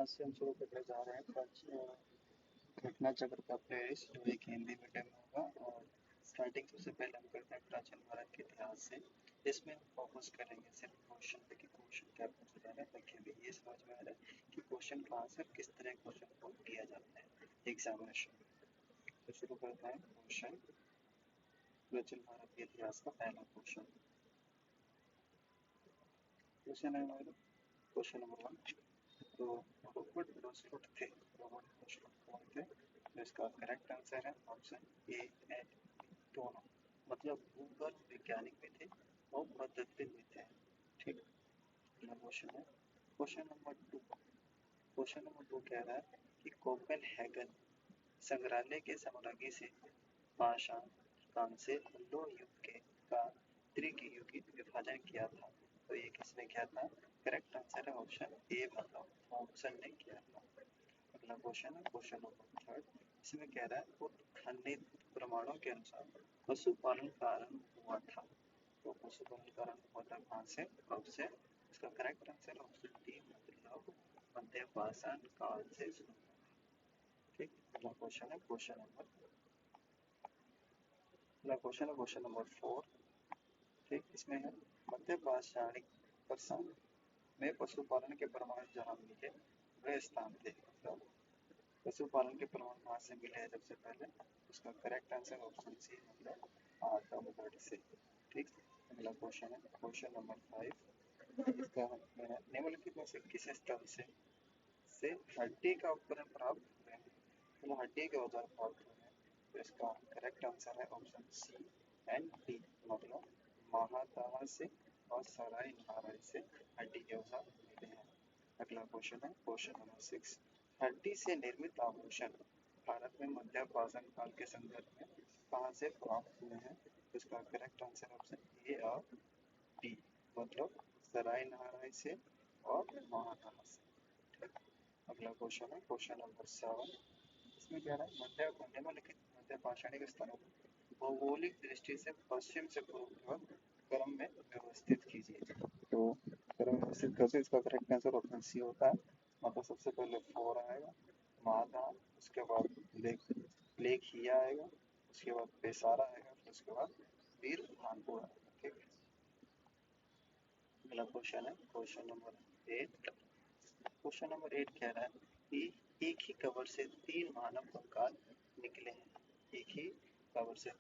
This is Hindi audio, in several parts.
आज से हम शुरू करने जा रहे हैं घटना चक्र का प्रयास जो एक हिंदी मीडियम में होगा। और स्टार्टिंग सबसे पहले हम करते हैं प्राचीन भारत के इतिहास से। इसमें हम फोकस करेंगे सिर्फ क्वेश्चन पे कि क्वेश्चन क्या पूछा जा रहा है, ताकि हमें ये समझ में आ रहा है कि क्वेश्चन का आंसर किस तरह क्वेश्चन को किया जाता है एग्जामिनेशन में। तो शुरू करते हैं क्वेश्चन। प्राचीन भारत के इतिहास का पहला क्वेश्चन। Question number one. तो रॉबर्ट ब्रसफुट थे। रॉबर्ट ब्रसफुट कौन थे? तो इसका करेक्ट आंसर है ऑप्शन ए एंड दोनों। मतलब भूगोल वैज्ञानिक भी थे और पद्धतिविद भी थे। ठीक। अगला क्वेश्चन है question number to. Question number to कह रहा है कि कोपेनहेगन संग्रहालय के साम्राज्य से पाषाण काल से लोह युग के का त्रियुगिक विभाजन किया था। तो ये किसने किया था? करेक्ट आंसर है ऑप्शन ए, मतलब थॉमसन ने किया था। अगला क्वेश्चन है क्वेश्चन नंबर थर्ड। इसमें कह रहा है उत्खनित प्रमाणों के अनुसार पशुपालन का आरंभ हुआ था। तो पशुपालन का आरंभ हुआ था कहाँ से, कब से? इसका करेक्ट आंसर ऑप्शन डी, मतलब मध्य पाषाण काल से शुरू हुआ। ठीक। अगला क्वेश्चन है क्वेश्चन नंबर फोर। ठीक। इसमें है मध्य पाषाणिक परसान में पशुपालन के प्रमाण जहाँ मिले वह स्थान थे। मतलब पशुपालन के प्रमाण कहाँ से मिले हैं सबसे पहले? उसका करेक्ट आंसर ऑप्शन सी, मतलब आदमगढ़ से। ठीक। अगला क्वेश्चन है क्वेश्चन नंबर फाइव। इसका निम्नलिखित में से किस स्थल से हड्डी का उपकरण प्राप्त हुए हैं? मतलब हड्डी के औजार प्राप्त हुए हैं। तो इसका करेक्ट आंसर है ऑप्शन सी एंड डी, मतलब महादाह से और सराय नारायण से हड्डी के औजार मिले हैं। अगला क्वेश्चन है क्वेश्चन नंबर सिक्स। हड्डी से निर्मित आभूषण भारत में मध्य पाषाण काल के संदर्भ में कहाँ से प्राप्त हुए हैं? तो इसका करेक्ट आंसर ऑप्शन ए और बी, मतलब सराय नारायण से और महादाह से। ठीक। अगला क्वेश्चन है क्वेश्चन नंबर सेवन। इसमें कह रहा है निम्नलिखित मध्य पाषाणिक स्थलों को भौगोलिक दृष्टि से पश्चिम से पूर्व की ओर क्रम में व्यवस्थित कीजिए। तो क्रम व्यवस्थित कैसे? इसका करेक्ट आंसर ऑप्शन सी होता है। मतलब सबसे पहले फोर आएगा, माधा, उसके बाद लेखिया आएगा, उसके बाद पेसारा आएगा, फिर उसके बाद वीर भानपुर आएगा। ठीक। अगला क्वेश्चन है question number eight. Question number eight कह रहा है कि एक ही कबर से तीन मानव कंकाल निकले हैं। एक ही कबर से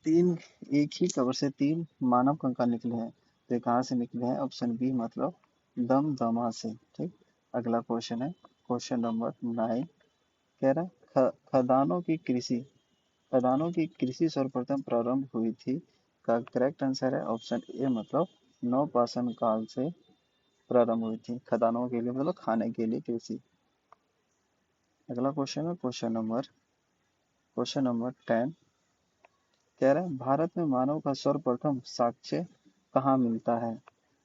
तीन एक ही कबर से तीन मानव कंकाल निकले हैं। तो ये कहाँ से निकले हैं? ऑप्शन बी, मतलब दमदमा से। ठीक। अगला क्वेश्चन है क्वेश्चन नंबर नाइन। कह रहा है खदानों की कृषि सर्वप्रथम प्रारंभ हुई थी। का करेक्ट आंसर है ऑप्शन ए, मतलब नवपाषाण काल से प्रारंभ हुई थी। खदानों के लिए मतलब खाने के लिए कृषि। अगला क्वेश्चन है क्वेश्चन नंबर 10। कह रहा है भारत में मानव का सर्वप्रथम साक्ष्य कहाँ मिलता है?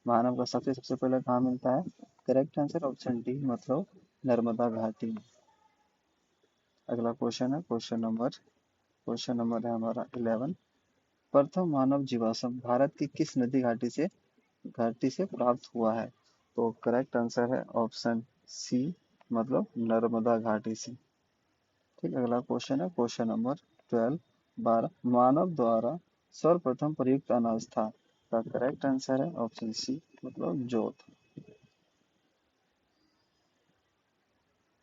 मानव का साक्ष्य सबसे पहले कहाँ मिलता है? करेक्ट आंसर ऑप्शन डी, मतलब नर्मदा घाटी में। अगला क्वेश्चन है क्वेश्चन नंबर है हमारा 11। प्रथम मानव जीवाश्म भारत की किस नदी घाटी से प्राप्त हुआ है? तो करेक्ट आंसर है ऑप्शन सी, मतलब नर्मदा घाटी से। ठीक। अगला क्वेश्चन है क्वेश्चन नंबर 12। 12 मानव द्वारा सर्वप्रथम प्रयुक्त अनाज था। का करेक्ट आंसर है ऑप्शन सी, मतलब जोत।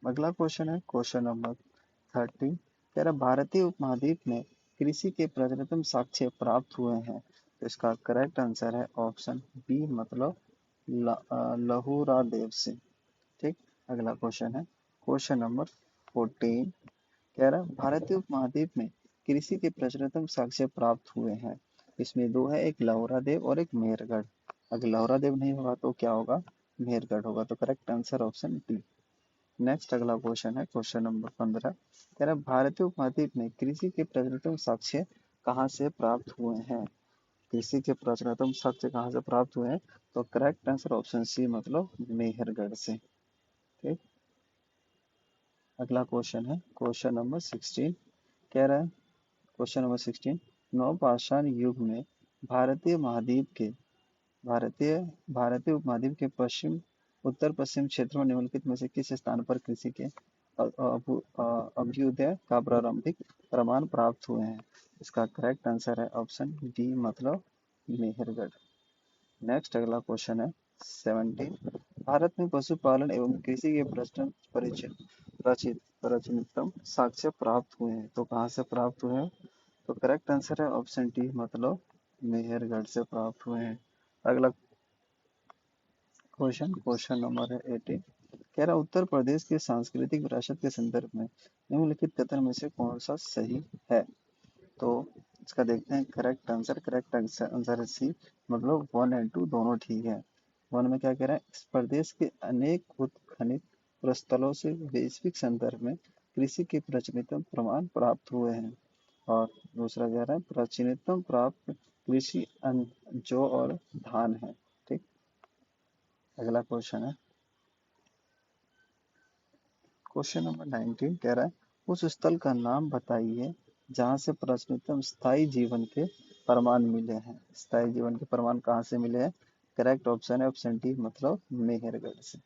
अगला क्वेश्चन है क्वेश्चन नंबर 13। कह रहा भारतीय उपमहाद्वीप में कृषि के प्राचीनतम साक्ष्य प्राप्त हुए हैं। तो इसका करेक्ट आंसर है ऑप्शन बी, मतलब लहुरा देव से। ठीक। अगला क्वेश्चन है क्वेश्चन नंबर 14। कह रहा भारतीय उपमहाद्वीप में कृषि के प्रचलितम साक्ष्य प्राप्त हुए हैं। इसमें दो है, एक लौरा देव और एक मेहरगढ़। अगर लौरा देव नहीं होगा तो क्या होगा? मेहरगढ़ होगा। तो correct answer option D. Next अगला क्वेश्चन है क्वेश्चन नंबर 15। कह रहा भारतीय उपमहाद्वीप में कृषि के प्रचलितम साक्ष्य कहाँ से प्राप्त हुए हैं? कृषि के प्रचलितम साक्ष्य कहाँ से प्राप्त हुए हैं? तो करेक्ट आंसर ऑप्शन सी, मतलब मेहरगढ़ से। ठीक। अगला क्वेश्चन है क्वेश्चन नंबर 16। कह रहा है क्वेश्चन नंबर 16। नवपाषाण युग में भारतीय महाद्वीप के भारतीय भारतीय उपमहाद्वीप के पश्चिम उत्तर पश्चिम क्षेत्र में निम्नलिखित में से किस स्थान पर कृषि के अभ्युदय का प्रारंभिक प्रमाण प्राप्त हुए हैं? इसका करेक्ट आंसर है ऑप्शन डी, मतलब मेहरगढ़। नेक्स्ट अगला क्वेश्चन है 17। भारत में पशुपालन एवं कृषि के प्रचलन प्राचीनतम साक्ष्य प्राप्त हुए हैं, तो कहाँ से प्राप्त हुए हैं? तो करेक्ट आंसर है ऑप्शन डी, मतलब मेहरगढ़ से प्राप्त हुए हैं। अगला क्वेश्चन नंबर है 18। कह रहा उत्तर प्रदेश के सांस्कृतिक विरासत के संदर्भ में निम्नलिखित कथन में से कौन सा सही है? तो इसका देखते हैं करेक्ट आंसर है सी, मतलब 1 और 2 दोनों ठीक है। 1 में क्या कह रहा है, इस प्रदेश के अनेक उत्खनित प्रस्थलों से वैश्विक संदर्भ में कृषि के प्राचीनतम प्रमाण प्राप्त हुए हैं। और दूसरा कह रहा है प्राचीनतम प्राप्त कृषि अन्न जौ और धान है। ठीक, अगला क्वेश्चन है क्वेश्चन नंबर 19। कह रहा है उस स्थल का नाम बताइए जहाँ से प्राचीनतम स्थायी जीवन के प्रमाण मिले हैं। स्थायी जीवन के प्रमाण कहाँ से मिले हैं? करेक्ट ऑप्शन है ऑप्शन डी, मतलब मेहरगढ़ से।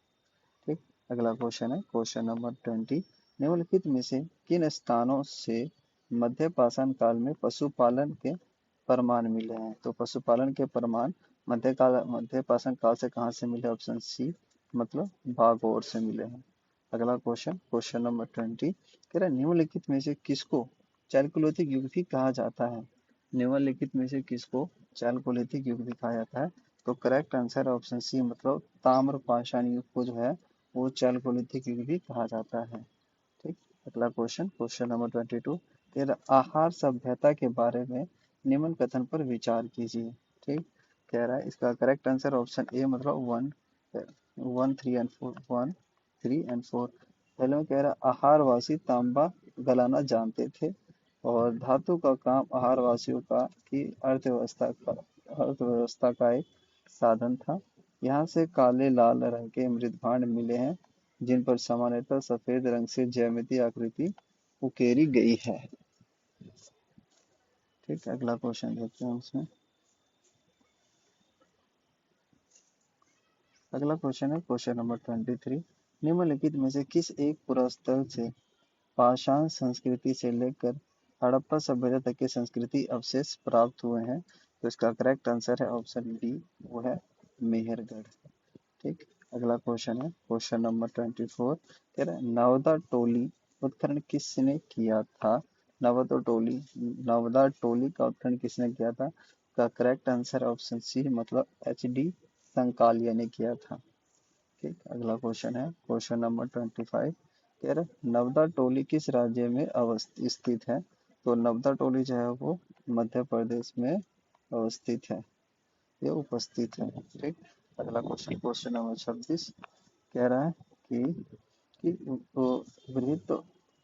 ठीक, अगला क्वेश्चन है क्वेश्चन नंबर 20। निम्नलिखित में से किन स्थानों से मध्य पाषाण काल में पशुपालन के प्रमाण मिले हैं? तो पशुपालन के प्रमाण मध्य पाषाण काल से कहाँ से मिले? ऑप्शन सी, मतलब भागौर से मिले हैं। अगला क्वेश्चन नंबर 20। कह रहा है निम्नलिखित में से किसको चालकोलिथिक युग भी कहा जाता है? निम्नलिखित में से किसको चालकोलिथिक युग भी कहा जाता है? तो करेक्ट आंसर है ऑप्शन सी, मतलब ताम्र पाषाण युग को जो है वो चालकोलिथिक युग भी कहा जाता है। ठीक, अगला क्वेश्चन नंबर 22। कह रहा आहार सभ्यता के बारे में निम्न कथन पर विचार कीजिए। ठीक, कह रहा है इसका करेक्ट आंसर ऑप्शन ए, मतलब 1 3 और 4। पहले में कह रहा आहारवासी तांबा गलाना जानते थे और धातु का काम आहारवासियों का की अर्थव्यवस्था का एक साधन था। यहाँ से काले लाल रंग के मृदभांड मिले हैं जिन पर सामान्यतः सफेद रंग से ज्यामितीय आकृति उकेरी गई है। ठीक, अगला क्वेश्चन देखते हैं उसमें। अगला क्वेश्चन है क्वेश्चन नंबर 23। निम्नलिखित में से किस एक पुरास्थल से पाषाण संस्कृति से लेकर हड़प्पा सभ्यता तक के संस्कृति अवशेष प्राप्त हुए हैं? तो इसका करेक्ट आंसर है ऑप्शन डी, वो है मेहरगढ़। ठीक, अगला क्वेश्चन है क्वेश्चन नंबर 24। कह रहा है नवदा टोली उत्खनन किसने किया था? नवदा टोली का उत्खनन किसने किया था? का करेक्ट आंसर ऑप्शन सी, मतलब एच डी संकालिया ने किया था। ठीक, अगला क्वेश्चन है क्वेश्चन नंबर 25। कह रहे नवदा टोली किस राज्य में स्थित है? तो नवदा टोली जो है वो मध्य प्रदेश में अवस्थित है, ये उपस्थित है। ठीक, अगला क्वेश्चन नंबर 26। कह रहा है कि वृहत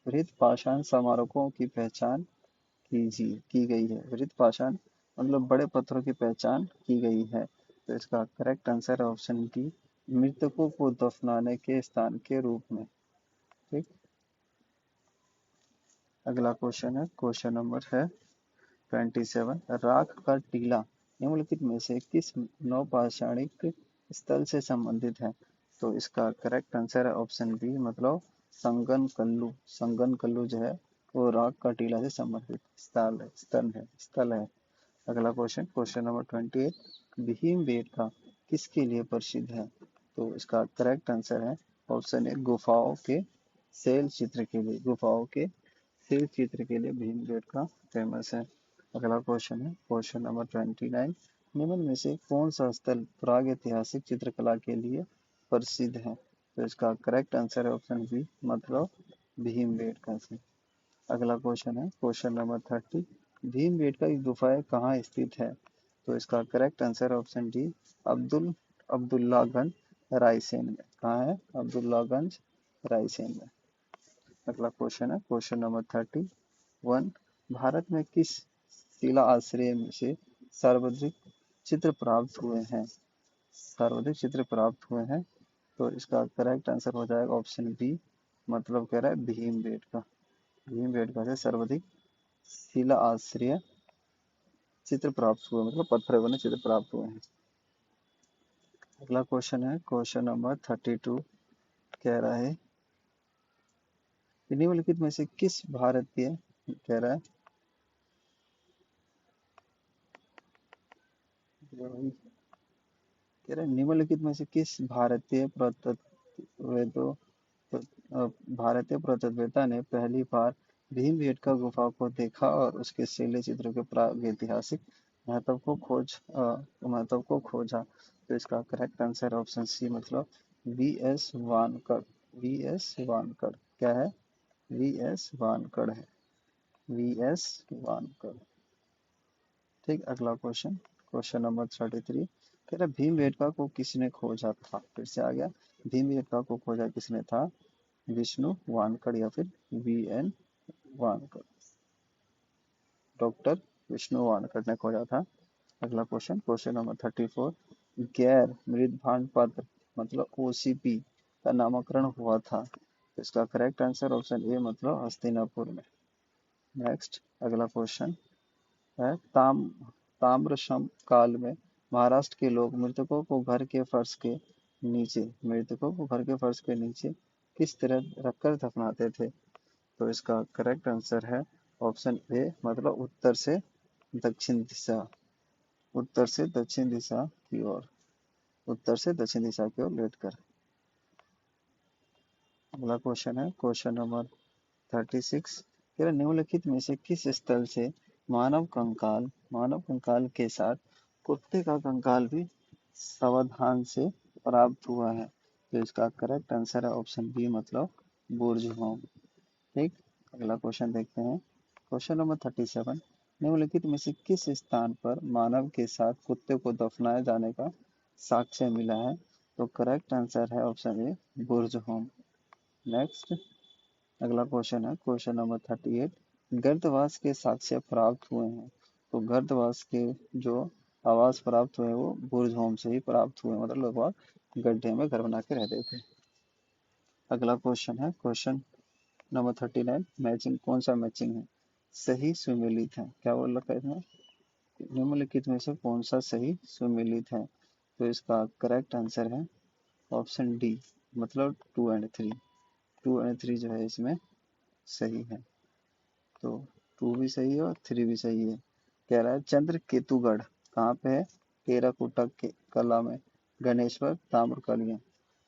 वृहत पाषाण स्मारकों की पहचान की गई है। वृहत पाषाण मतलब बड़े पत्थरों की पहचान की गई है, तो इसका करेक्ट आंसर है ऑप्शन डी, मृतकों को दफनाने के स्थान के रूप में। ठीक, अगला क्वेश्चन है क्वेश्चन नंबर है 27। राख का टीला निम्नलिखित में से किस नवपाषाणिक स्थल से संबंधित है? तो इसका करेक्ट आंसर है ऑप्शन बी, मतलब संगन कल्लू जो है वो राख का टीला से संबंधित स्थल है। अगला क्वेश्चन नंबर 28। भीमबेटका किसके लिए प्रसिद्ध है? तो इसका करेक्ट आंसर है ऑप्शन ए, गुफाओं के शैल चित्र के लिए भीमबेटका फेमस है। अगला क्वेश्चन है क्वेश्चन नंबर 29। निम्न में से कौन सा स्थल प्राग ऐतिहासिक चित्रकला के लिए प्रसिद्ध है? तो इसका करेक्ट आंसर है ऑप्शन बी, मतलब भीमबेटका से। अगला क्वेश्चन है क्वेश्चन नंबर 30। भीमबेटका की गुफाएं कहाँ स्थित है? तो इसका करेक्ट आंसर है ऑप्शन डी, अब्दुल्लागंज रायसेन में। कहाँ है? अब्दुल्लागंज रायसेन में। अगला क्वेश्चन है क्वेश्चन नंबर 31। भारत में किस शिला आश्रय में से सर्वाधिक चित्र प्राप्त हुए हैं? सर्वाधिक चित्र प्राप्त हुए हैं, तो इसका करेक्ट आंसर हो जाएगा ऑप्शन बी, मतलब कह रहा है भीमबेटका से सर्वाधिक शिला आश्रय चित्र प्राप्त हुए, मतलब पत्थर बने चित्र प्राप्त हुए हैं। अगला क्वेश्चन है क्वेश्चन नंबर 32। कह रहा है निम्नलिखित में से किस भारतीय कह रहा है निम्नलिखित में से किस भारतीय पुरातत्ववेत्ता ने पहली बार भीमबेटका गुफा को देखा और उसके शैल चित्रों के प्रागैतिहासिक महत्व को खोजा। तो इसका करेक्ट आंसर ऑप्शन सी मतलब V S Wankar. V S Wankar क्या है? वी एस वानकर है। V S Wankar. ठीक, अगला क्वेश्चन क्वेश्चन नंबर 33। कह रहा भीमबेटका को किसने खोजा था? फिर से आ गया। भीमबेटका को खोजा किसने था? विष्णु वानकर या फिर V N Wankar. Doctor Vishnu Wankar ने खोजा था। अगला क्वेश्चन क्वेश्चन नंबर 34। गैर मृदभांड पत्र मतलब ओसीपी का नामकरण हुआ था। तो इसका करेक्ट आंसर ऑप्शन ए मतलब हस्तिनापुर में। नेक्स्ट अगला क्वेश्चन है ताम्रशम काल में महाराष्ट्र के लोग मृतकों को घर के फर्श के नीचे किस तरह रखकर दफनाते थे? तो इसका करेक्ट आंसर है ऑप्शन ए मतलब दक्षिण दिशा उत्तर से दक्षिण दिशा की ओर उत्तर से दक्षिण दिशा की ओर लेटकर। अगला क्वेश्चन है क्वेश्चन नंबर 36। निम्नलिखित में से किस स्थल से मानव कंकाल के साथ कुत्ते का कंकाल भी सावधान से प्राप्त हुआ है? तो इसका करेक्ट आंसर है ऑप्शन बी मतलब बुर्ज होम। ठीक, अगला क्वेश्चन देखते हैं क्वेश्चन नंबर 37। निम्नलिखित में से किस स्थान पर मानव के साथ कुत्ते को दफनाए जाने का साक्ष्य मिला है? तो करेक्ट आंसर है option A Burj home. Next अगला क्वेश्चन है क्वेश्चन नंबर 38। गर्दवास के साक्ष्य प्राप्त हुए हैं। तो गर्दवास के जो आवास प्राप्त हुए वो बुर्ज होम से ही प्राप्त हुए, मतलब लोग वहाँ गड्ढे में घर बना के रहते थे। अगला क्वेश्चन है क्वेश्चन नंबर 39। मैचिंग कौन सा मैचिंग है? सही सुमेलित है। क्या बोल रखा है इसमें? निम्नलिखित में से कौन सा सही सुमेलित है? तो इसका करेक्ट आंसर है ऑप्शन डी मतलब 2 और 3। 2 और 3 जो है इसमें सही है। तो 2 भी सही है और 3 भी सही है। कह रहा है चंद्र केतुगढ़ कहाँ पे है? टेराकोटा के कला में। गणेश्वर ताम्रकालिया।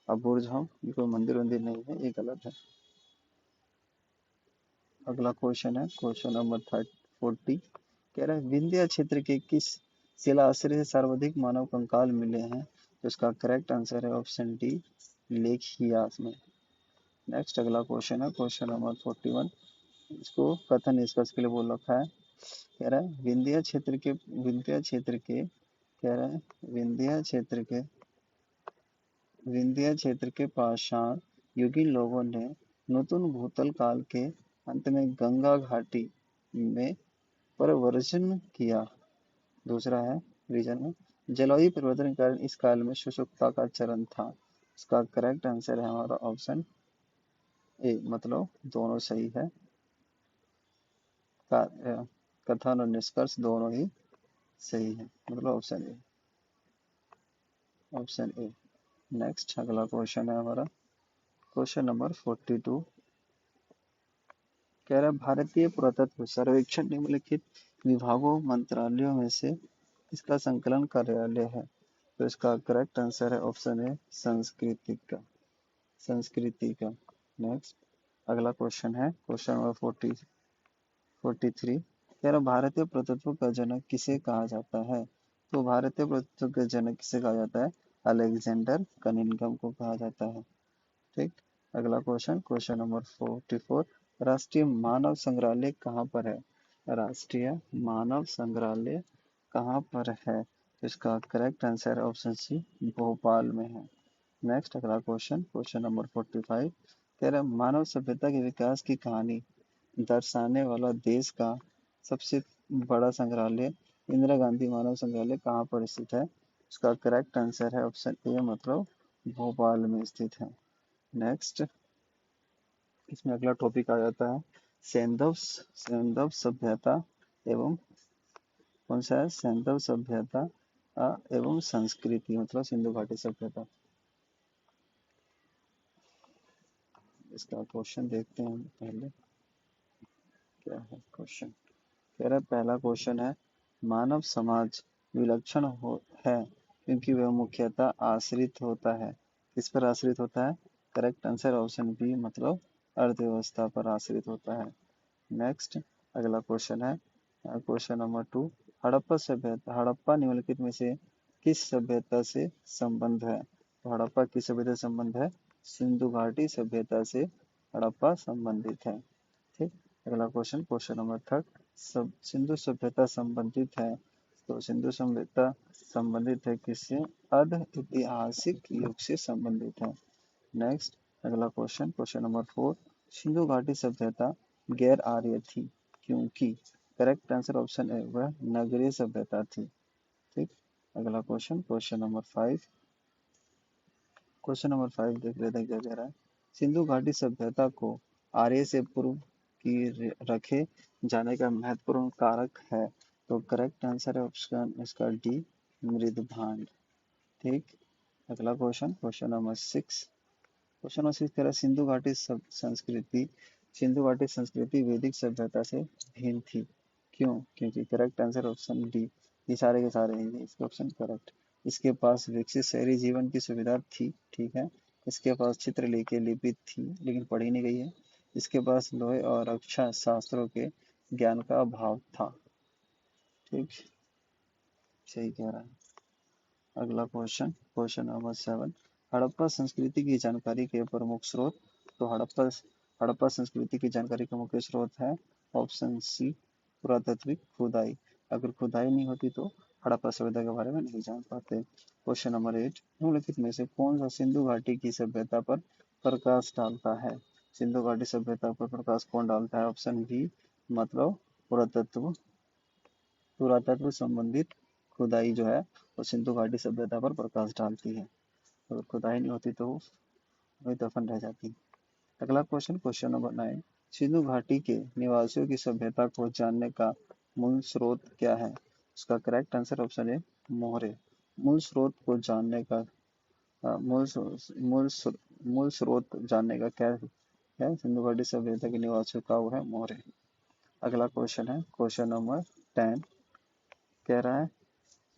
अब बुर्ज हम ये कोई मंदिर वंदिर नहीं है, ये गलत है। अगला क्वेश्चन है क्वेश्चन नंबर 40। कह रहा है विंध्य क्षेत्र के किस शिलाश्रय से सर्वाधिक मानव कंकाल मिले हैं? तो इसका करेक्ट आंसर है ऑप्शन डी लेखियास में। नेक्स्ट अगला क्वेश्चन है क्वेश्चन नंबर 41। इसको कथन निष्कर्ष के लिए बोल रखा है। कह रहा है कह रहा है विंध्य क्षेत्र के पाषाण युगीन लोगों ने नूतन भूतल काल के अंत में गंगा घाटी में प्रव्रजन किया। दूसरा है रीजन में जलवायु परिवर्तन के कारण इस काल में शुष्कता का चरण था। इसका करेक्ट आंसर है हमारा ऑप्शन ए मतलब दोनों सही है। कथन और निष्कर्ष दोनों ही सही है, मतलब ऑप्शन ए। नेक्स्ट अगला क्वेश्चन है हमारा क्वेश्चन नंबर 42। कह रहा है भारतीय पुरातत्व सर्वेक्षण निम्नलिखित विभागों मंत्रालयों में से इसका संकलन कार्यालय है। तो इसका करेक्ट आंसर है ऑप्शन ए संस्कृति का। नेक्स्ट अगला क्वेश्चन है क्वेश्चन नंबर 43। कह रहा भारतीय पुरातत्व का जनक किसे कहा जाता है? तो भारतीय पुरातत्व का जनक किसे कहा जाता है? अलेक्जेंडर कनिंघम को कहा जाता है। ठीक, अगला क्वेश्चन क्वेश्चन नंबर 44। राष्ट्रीय मानव संग्रहालय कहाँ पर है? राष्ट्रीय मानव संग्रहालय कहाँ पर है? तो इसका correct answer option C Bhopal में है। नेक्स्ट अगला क्वेश्चन क्वेश्चन नंबर 45। कह रहा है मानव सभ्यता के विकास की कहानी दर्शाने वाला देश का सबसे बड़ा संग्रहालय इंदिरा गांधी मानव संग्रहालय कहाँ पर स्थित है? इसका करेक्ट आंसर है ऑप्शन ए मतलब भोपाल में स्थित है। नेक्स्ट इसमें अगला टॉपिक आ जाता है सैंधव सभ्यता एवं कौन सा है? सैंधव सभ्यता एवं संस्कृति मतलब सिंधु घाटी सभ्यता। इसका क्वेश्चन देखते हैं पहले क्या है क्वेश्चन। कह रहा है पहला क्वेश्चन है मानव समाज विलक्षण है क्योंकि वह मुख्यतः आश्रित होता है। किस पर आश्रित होता है? करेक्ट आंसर ऑप्शन बी मतलब अर्थव्यवस्था पर आश्रित होता है। नेक्स्ट अगला क्वेश्चन है क्वेश्चन नंबर 2। हड़प्पा सभ्यता हड़प्पा निम्नलिखित में से किस सभ्यता से संबंध है? तो हड़प्पा किस सभ्यता से संबंध है? सिंधु घाटी सभ्यता से हड़प्पा संबंधित है। ठीक। अगला क्वेश्चन क्वेश्चन नंबर 3। सब सिंधु सभ्यता संबंधित है तो सिंधु सभ्यता संबंधित है किससे? अर्ध ऐतिहासिक युग से संबंधित है। नेक्स्ट अगला क्वेश्चन क्वेश्चन नंबर 4। सिंधु घाटी सभ्यता गैर आर्य थी क्योंकि करेक्ट आंसर ऑप्शन है वह नगरीय सभ्यता थी। ठीक। अगला question question number 5। Question number 5 देख लेते हैं क्या कह रहा है। सिंधु घाटी सभ्यता को आर्य से पूर्व की रखे जाने का महत्वपूर्ण कारक है तो करेक्ट आंसर है ऑप्शन इसका डी मृदभांड। ठीक। अगला question question number 6। Question number 6 कह रहा है सिंधु घाटी संस्कृति वैदिक सभ्यता से भिन्न थी क्यों? क्योंकि करेक्ट आंसर ऑप्शन डी। ये सारे के सारे हैं इसका ऑप्शन करेक्ट। इसके पास विकसित शहरी जीवन की सुविधा थी। ठीक है। इसके पास चित्रलेखी लिपि थी लेकिन पढ़ी नहीं गई है। इसके पास लोहे और रक्षा शास्त्रों के ज्ञान का अभाव था। ठीक। सही कह रहा है। अगला क्वेश्चन क्वेश्चन नंबर 7। हड़प्पा संस्कृति की जानकारी के प्रमुख स्रोत। तो हड़प्पा संस्कृति की जानकारी का मुख्य स्रोत है ऑप्शन सी पुरातात्विक खुदाई। अगर खुदाई नहीं होती तो हड़प्पा सभ्यता के बारे में नहीं जान पाते। Question number 8। निम्नलिखित में से कौन सा सिंधु घाटी की सभ्यता पर प्रकाश डालता है? सिंधु घाटी सभ्यता पर प्रकाश कौन डालता है? ऑप्शन बी मतलब पुरातत्व पुरातत्व संबंधित खुदाई जो है वो सिंधु घाटी सभ्यता पर प्रकाश डालती है। अगर खुदाई नहीं होती तो वही दफन रह जाती। अगला क्वेश्चन क्वेश्चन नंबर 9। सिंधु घाटी के निवासियों की सभ्यता को जानने का मूल स्रोत क्या है? उसका करेक्ट आंसर ऑप्शन है मोहरे। मूल स्रोत को जानने का मूल स्रोत जानने का क्या है? सिंधु घाटी सभ्यता के निवासियों का वो है मोहरे। अगला क्वेश्चन है क्वेश्चन नंबर 10। कह रहा है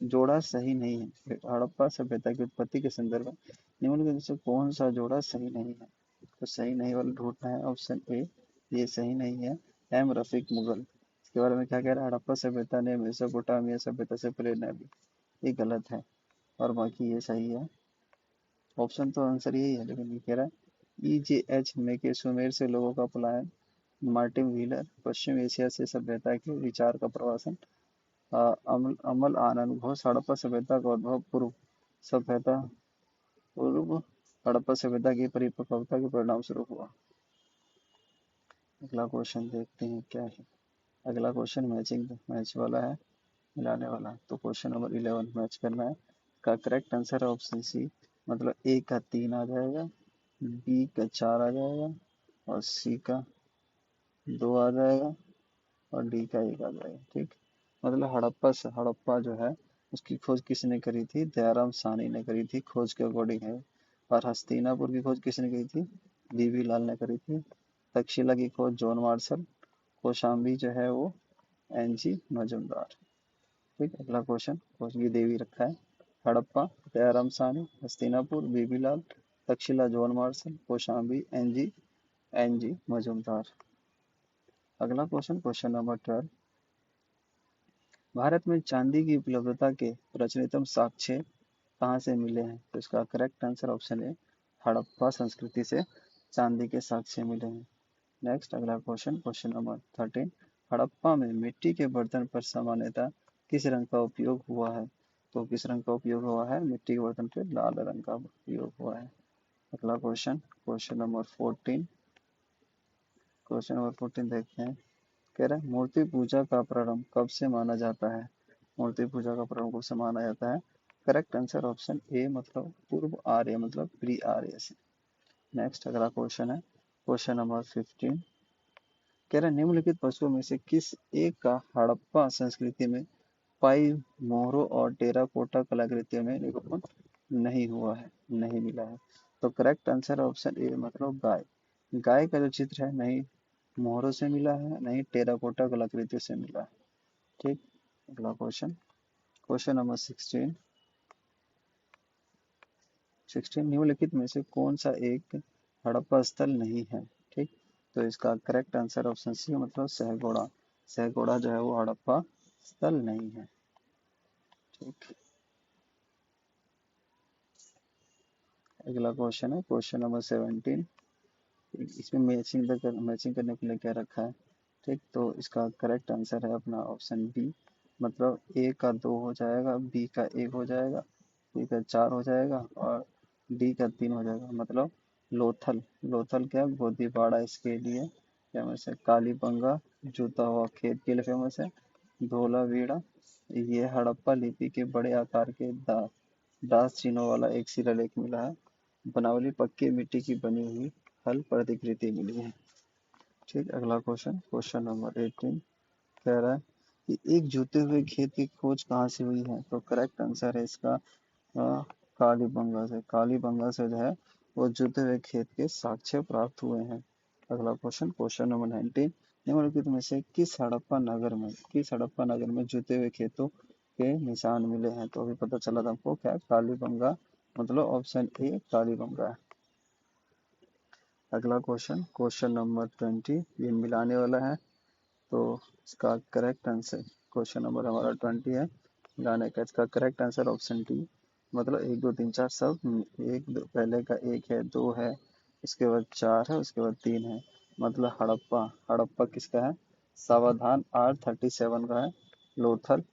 जोड़ा सही नहीं है। हड़प्पा सभ्यता की उत्पत्ति के संदर्भ में निम्नलिखित में से कौन सा जोड़ा सही नहीं है? तो सही नहीं वाला ढूंढना है। ऑप्शन ए ये सही नहीं है एम रफीक मुगल। इसके बारे में क्या कह रहा है? हड़प्पा सभ्यता ने मेसोपोटामिया सभ्यता से प्रेरणा ली। ये गलत है और बाकी ये सही है। ऑप्शन तो आंसर यही है लेकिन ये कह रहा है EJH में के सुमेर से लोगों का पलायन, मार्टिन व्हीलर पश्चिम एशिया से सभ्यता के विचार का प्रवासन, अमल आनंद घोष हड़प्पा सभ्यता का उद्भव पूर्व हड़प्पा सभ्यता की परिपक्वता के परिणाम स्वरूप हुआ। अगला क्वेश्चन देखते हैं क्या है। अगला क्वेश्चन मैच वाला है मिलाने वाला। तो क्वेश्चन नंबर 11 मैच करना है। का करेक्ट आंसर है ऑप्शन सी मतलब ए का 3 आ जाएगा, बी का 4 आ जाएगा और सी का 2 आ जाएगा और डी का 1 आ जाएगा। ठीक। मतलब हड़प्पा जो है उसकी खोज किसने करी थी? दयाराम साहनी ने करी थी खोज के अकॉर्डिंग है। और हस्तिनापुर की खोज किसने करी थी? बीबी लाल ने करी थी। तक्षशिला की खोज जॉन मार्शल। कौशाम्बी जो है वो NG मजुमदार। ठीक। अगला क्वेश्चन खोज की देवी रखा है। Harappa Dayaram Sahni, Hastinapur बीबीलाल, Takshashila John Marshall, Kaushambi NG Majumdar. अगला क्वेश्चन क्वेश्चन नंबर 12। भारत में चांदी की उपलब्धता के प्राचीनतम साक्ष्य कहाँ से मिले हैं? तो इसका करेक्ट आंसर ऑप्शन है हड़प्पा संस्कृति से चांदी के साक्ष्य मिले हैं। नेक्स्ट अगला क्वेश्चन क्वेश्चन नंबर 13। हड़प्पा में मिट्टी के बर्तन पर सामान्यतः किस रंग का उपयोग हुआ है? तो किस रंग का उपयोग हुआ है? मिट्टी के बर्तन पे लाल रंग का उपयोग हुआ है। अगला question question number 14। Question number 14 देखते हैं। कह रहा है मूर्ति पूजा का प्रारंभ कब से माना जाता है? मूर्ति पूजा का प्रारंभ कब से माना जाता है? करेक्ट आंसर ऑप्शन ए मतलब पूर्व आर्य मतलब प्री आर्य से। नेक्स्ट अगला क्वेश्चन है क्वेश्चन नंबर 15। कह रहा है निम्नलिखित पशुओं में से किस एक का हड़प्पा संस्कृति में हड़प्पाई मोहरों और टेराकोटा कलाकृतियों में निरूपण नहीं हुआ है, नहीं मिला है। तो करेक्ट आंसर ऑप्शन ए मतलब गाय। गाय का जो चित्र है नहीं मोहरों से मिला है, नहीं टेराकोटा कलाकृतियों से मिला है। ठीक, अगला क्वेश्चन, क्वेश्चन नंबर 16 निम्नलिखित में से कौन सा एक हड़प्पा स्थल नहीं है। ठीक, तो इसका करेक्ट आंसर ऑप्शन सी मतलब सहगोड़ा। सहगोड़ा जो है वो हड़प्पा स्थल नहीं है। ठीक, अगला क्वेश्चन है क्वेश्चन नंबर 17। इसमें मैचिंग करने के लिए क्या रखा है। ठीक, तो इसका करेक्ट आंसर है अपना ऑप्शन बी मतलब ए का 2 हो जाएगा, बी का 1 हो जाएगा, सी का 4 हो जाएगा और डी का 3 हो जाएगा। मतलब लोथल, लोथल क्या गोदीपाड़ा इसके लिए फेमस है, कालीबंगा जूता हुआ खेत के लिए फेमस है, धोलावीरा ये हड़प्पा लिपि के बड़े आकार के दास चिन्हों वाला एक शिलालेख मिला है, बनावली पक्की मिट्टी की बनी हुई हल प्रतिकृति मिली है। ठीक, अगला क्वेश्चन, क्वेश्चन नंबर 18 कह रहा है कि एक जूते हुए खेत की खोज कहाँ से हुई है। तो करेक्ट आंसर है इसका कालीबंगा से। कालीबंगा से जो है वो जूते हुए खेत के साक्ष्य प्राप्त हुए हैं। अगला क्वेश्चन, क्वेश्चन नंबर 19 निम्नलिखित में से किस हड़प्पा नगर में जूते हुए खेतों के निशान मिले हैं। तो अभी पता चला था हमको क्या कालीबंगा मतलब ऑप्शन ए कालीबंगा है। अगला क्वेश्चन, क्वेश्चन नंबर 20 ये मिलाने वाला है, तो इसका करेक्ट आंसर क्वेश्चन नंबर हमारा 20 है मिलाने का। इसका करेक्ट आंसर ऑप्शन डी मतलब 1 2 3 4 सब एक दो, पहले का 1 है, 2 है, उसके बाद 4 है, उसके बाद 3 है। मतलब हड़प्पा, हड़प्पा किसका है, सावधान R37 का है। लोथल,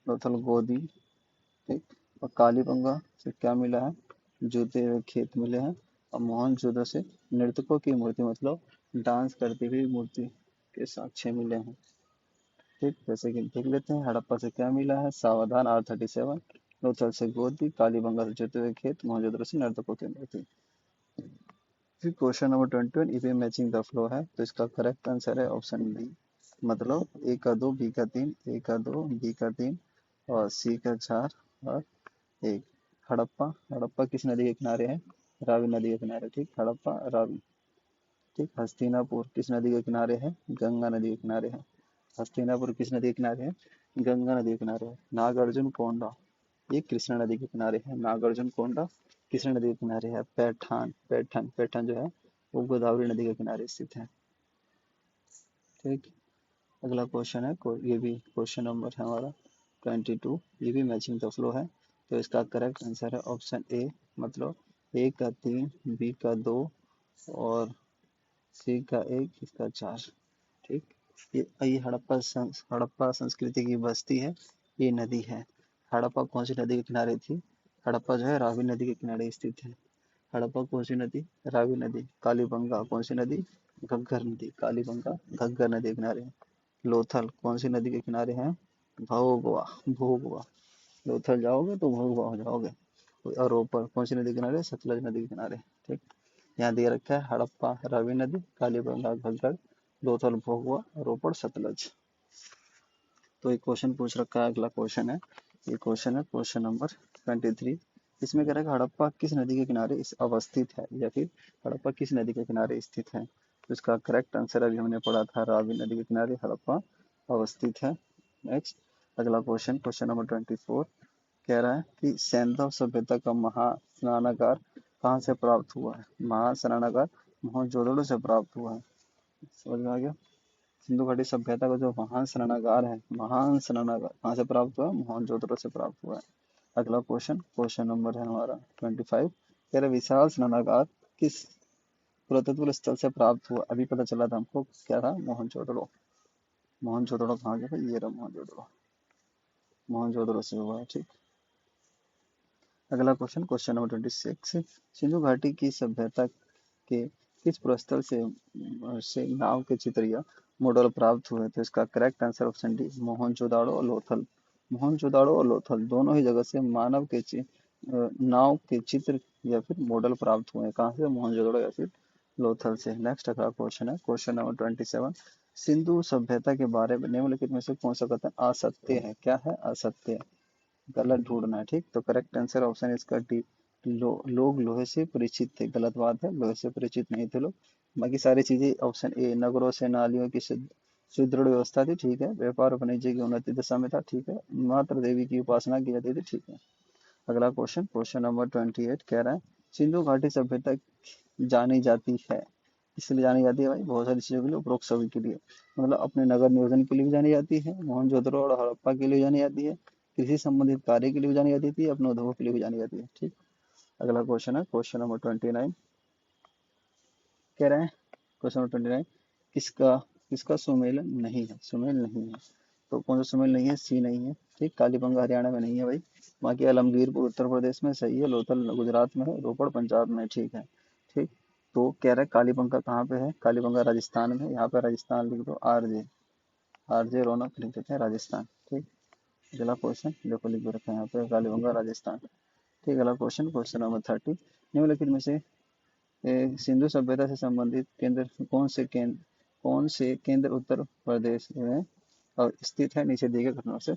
लोथल गोदी। ठीक, और कालीबंगा से क्या मिला है, जूते हुए खेत मिले हैं, और मोहनजोदड़ो से नर्तकों की मूर्ति मतलब डांस करती हुई मूर्ति के साक्ष्य मिले हैं। ठीक, जैसे कि देख लेते हैं हड़प्पा से क्या मिला है, सावधान R37, लोथल से गोदी, कालीबंगा से जूते हुए खेत, मोहनजोदड़ो से नर्तकों की मूर्ति। फिर क्वेश्चन नंबर 21 इवे मैचिंग द फ्लो है, तो इसका करेक्ट आंसर है ऑप्शन बी मतलब ए का 2 बी का 3, ए का 2 बी का 3 और सी का 4 और 1। हड़प्पा, हड़प्पा किस नदी के किनारे है, रावी नदी के किनारे। ठीक, हड़प्पा रावी। ठीक, हस्तिनापुर किस नदी के किनारे है, गंगा नदी के किनारे है। हस्तिनापुर किस नदी के किनारे है, गंगा नदी के किनारे है। नागार्जुन कोंडा ये कृष्णा नदी के किनारे है, नागार्जुन कोंडा कृष्णा नदी के किनारे है। पैठान, पैठान पैठान जो है वो गोदावरी नदी के किनारे स्थित है। ठीक, अगला क्वेश्चन है ये भी क्वेश्चन नंबर है हमारा 22, ये भी मैचिंग द फ्लो है, तो इसका करेक्ट आंसर है ऑप्शन ए मतलब ए का 3 बी का 2 और सी का 1 इसका 4। ठीक, ये हड़प्पा संस्कृति की बस्ती है, ये नदी है। हड़प्पा कौन सी नदी के किनारे थी, हड़प्पा जो है रावी नदी के किनारे स्थित है। हड़प्पा कौन सी नदी, रावी नदी। कालीबंगा कौन सी नदी, घग्गर नदी, कालीबंगा घग्गर नदी के किनारे। लोथल कौन सी नदी के किनारे है, भोगवा, भोगवा। लोथल जाओगे तो भोगवा हो जाओगे। और रोपर कौन सी नदी के किनारे, सतलज नदी के किनारे। ठीक, यहाँ दिया रखा है हड़प्पा रावी नदी, कालीबंगा घग्गर, लोथल भोगवा, रोपड़ सतलज। तो एक क्वेश्चन पूछ रखा है, अगला क्वेश्चन है, ये क्वेश्चन है क्वेश्चन नंबर 23। इसमें कह रहा है कि हड़प्पा किस नदी के किनारे अवस्थित है या फिर हड़प्पा किस नदी के किनारे स्थित है। तो इसका करेक्ट आंसर अभी हमने पढ़ा था, रावी नदी के किनारे हड़प्पा अवस्थित है। नेक्स्ट, अगला क्वेश्चन, क्वेश्चन नंबर 24 कह रहा है कि सैंधव सभ्यता का महास्नानागार कहाँ से प्राप्त हुआ है। महास्नानागार मोहनजोदड़ो से प्राप्त हुआ है। समझ में आ गया। सिंधु घाटी सभ्यता का जो महान स्नानागार है, महान स्नानागार कहाँ से प्राप्त हुआ, मोहनजोदड़ो से प्राप्त हुआ है। अगला क्वेश्चन, क्वेश्चन नंबर है हमारा 25 कह रहे विशाल स्नानागार किस पुरातत्व स्थल से प्राप्त हुआ। अभी पता चला था हमको क्या था, मोहनजोदड़ो। मोहनजोदड़ो कहाँ गया, ये रहा मोहनजोदड़ो, मोहनजोदड़ो से हुआ है। ठीक, अगला क्वेश्चन, क्वेश्चन नंबर 26 सिंधु घाटी की सभ्यता के किस पुरस्तर से नाव के चित्र या मॉडल प्राप्त हुए। तो इसका correct answer option D Mohenjodaro और लोथल। मोहनजोदाड़ो और लोथल दोनों ही जगह से मानव के नाव के चित्र या फिर मॉडल प्राप्त हुए हैं। कहाँ से, मोहनजोदाड़ो या फिर लोथल से। नेक्स्ट अगला क्वेश्चन है क्वेश्चन नंबर 27 सिंधु सभ्यता के बारे में निम्नलिखित में से कौन सा कथन असत्य है? क्या है? असत्य। गलत ढूंढना है। ठीक, तो करेक्ट आंसर ऑप्शन इसका डी। लोग लोहे से परिचित थे, गलत बात है, लोहे से परिचित नहीं थे लोग। बाकी सारी चीजें ऑप्शन ए, नगरों से नालियों की सुदृढ़ व्यवस्था थी, ठीक है। व्यापार और वाणिज्य की उन्नति दशा में था, ठीक है। मात्र देवी की उपासना की जाती थी, ठीक है। अगला क्वेश्चन, क्वेश्चन नंबर 28 कह रहा है सिंधु घाटी सभ्यता जानी जाती है, किसलिए जानी जाती है भाई? बहुत सारी चीजों के लिए, उपरोक्त सभी के लिए। मतलब अपने नगर नियोजन के लिए भी जानी जाती है, मोहनजोदड़ो और हड़प्पा के लिए जानी जाती है, कृषि संबंधित कार्य के लिए भी जानी जाती थी, अपने उद्योगों के लिए भी जानी जाती है, ठीक। अगला क्वेश्चन है क्वेश्चन नंबर 29 कह रहे हैं, क्वेश्चन नंबर 29 किसका किसका सुमेल नहीं है? सुमेल नहीं है, तो कौन सा सुमेल नहीं है? सी नहीं है, ठीक। कालीबंगा हरियाणा में नहीं है भाई। बाकी अलमगीरपुर उत्तर प्रदेश में सही है, लोथल गुजरात में है, रोपड़ पंजाब में, ठीक है, ठीक। तो कह रहा है कालीबंगा कहाँ पे है? कालीबंगा राजस्थान में, यहाँ पे राजस्थान लिख दो, आरजे, आरजे रौनक लिख देते हैं, राजस्थान, ठीक। अगला क्वेश्चन देखो लिख के रखा है यहाँ पे, कालीबंगा राजस्थान, ठीक। अगला क्वेश्चन, क्वेश्चन नंबर 30 निम्नलिखित में से सिंधु सभ्यता से संबंधित केंद्र कौन से केंद्र उत्तर प्रदेश में और स्थित है? नीचे दिए गए घटनाओं से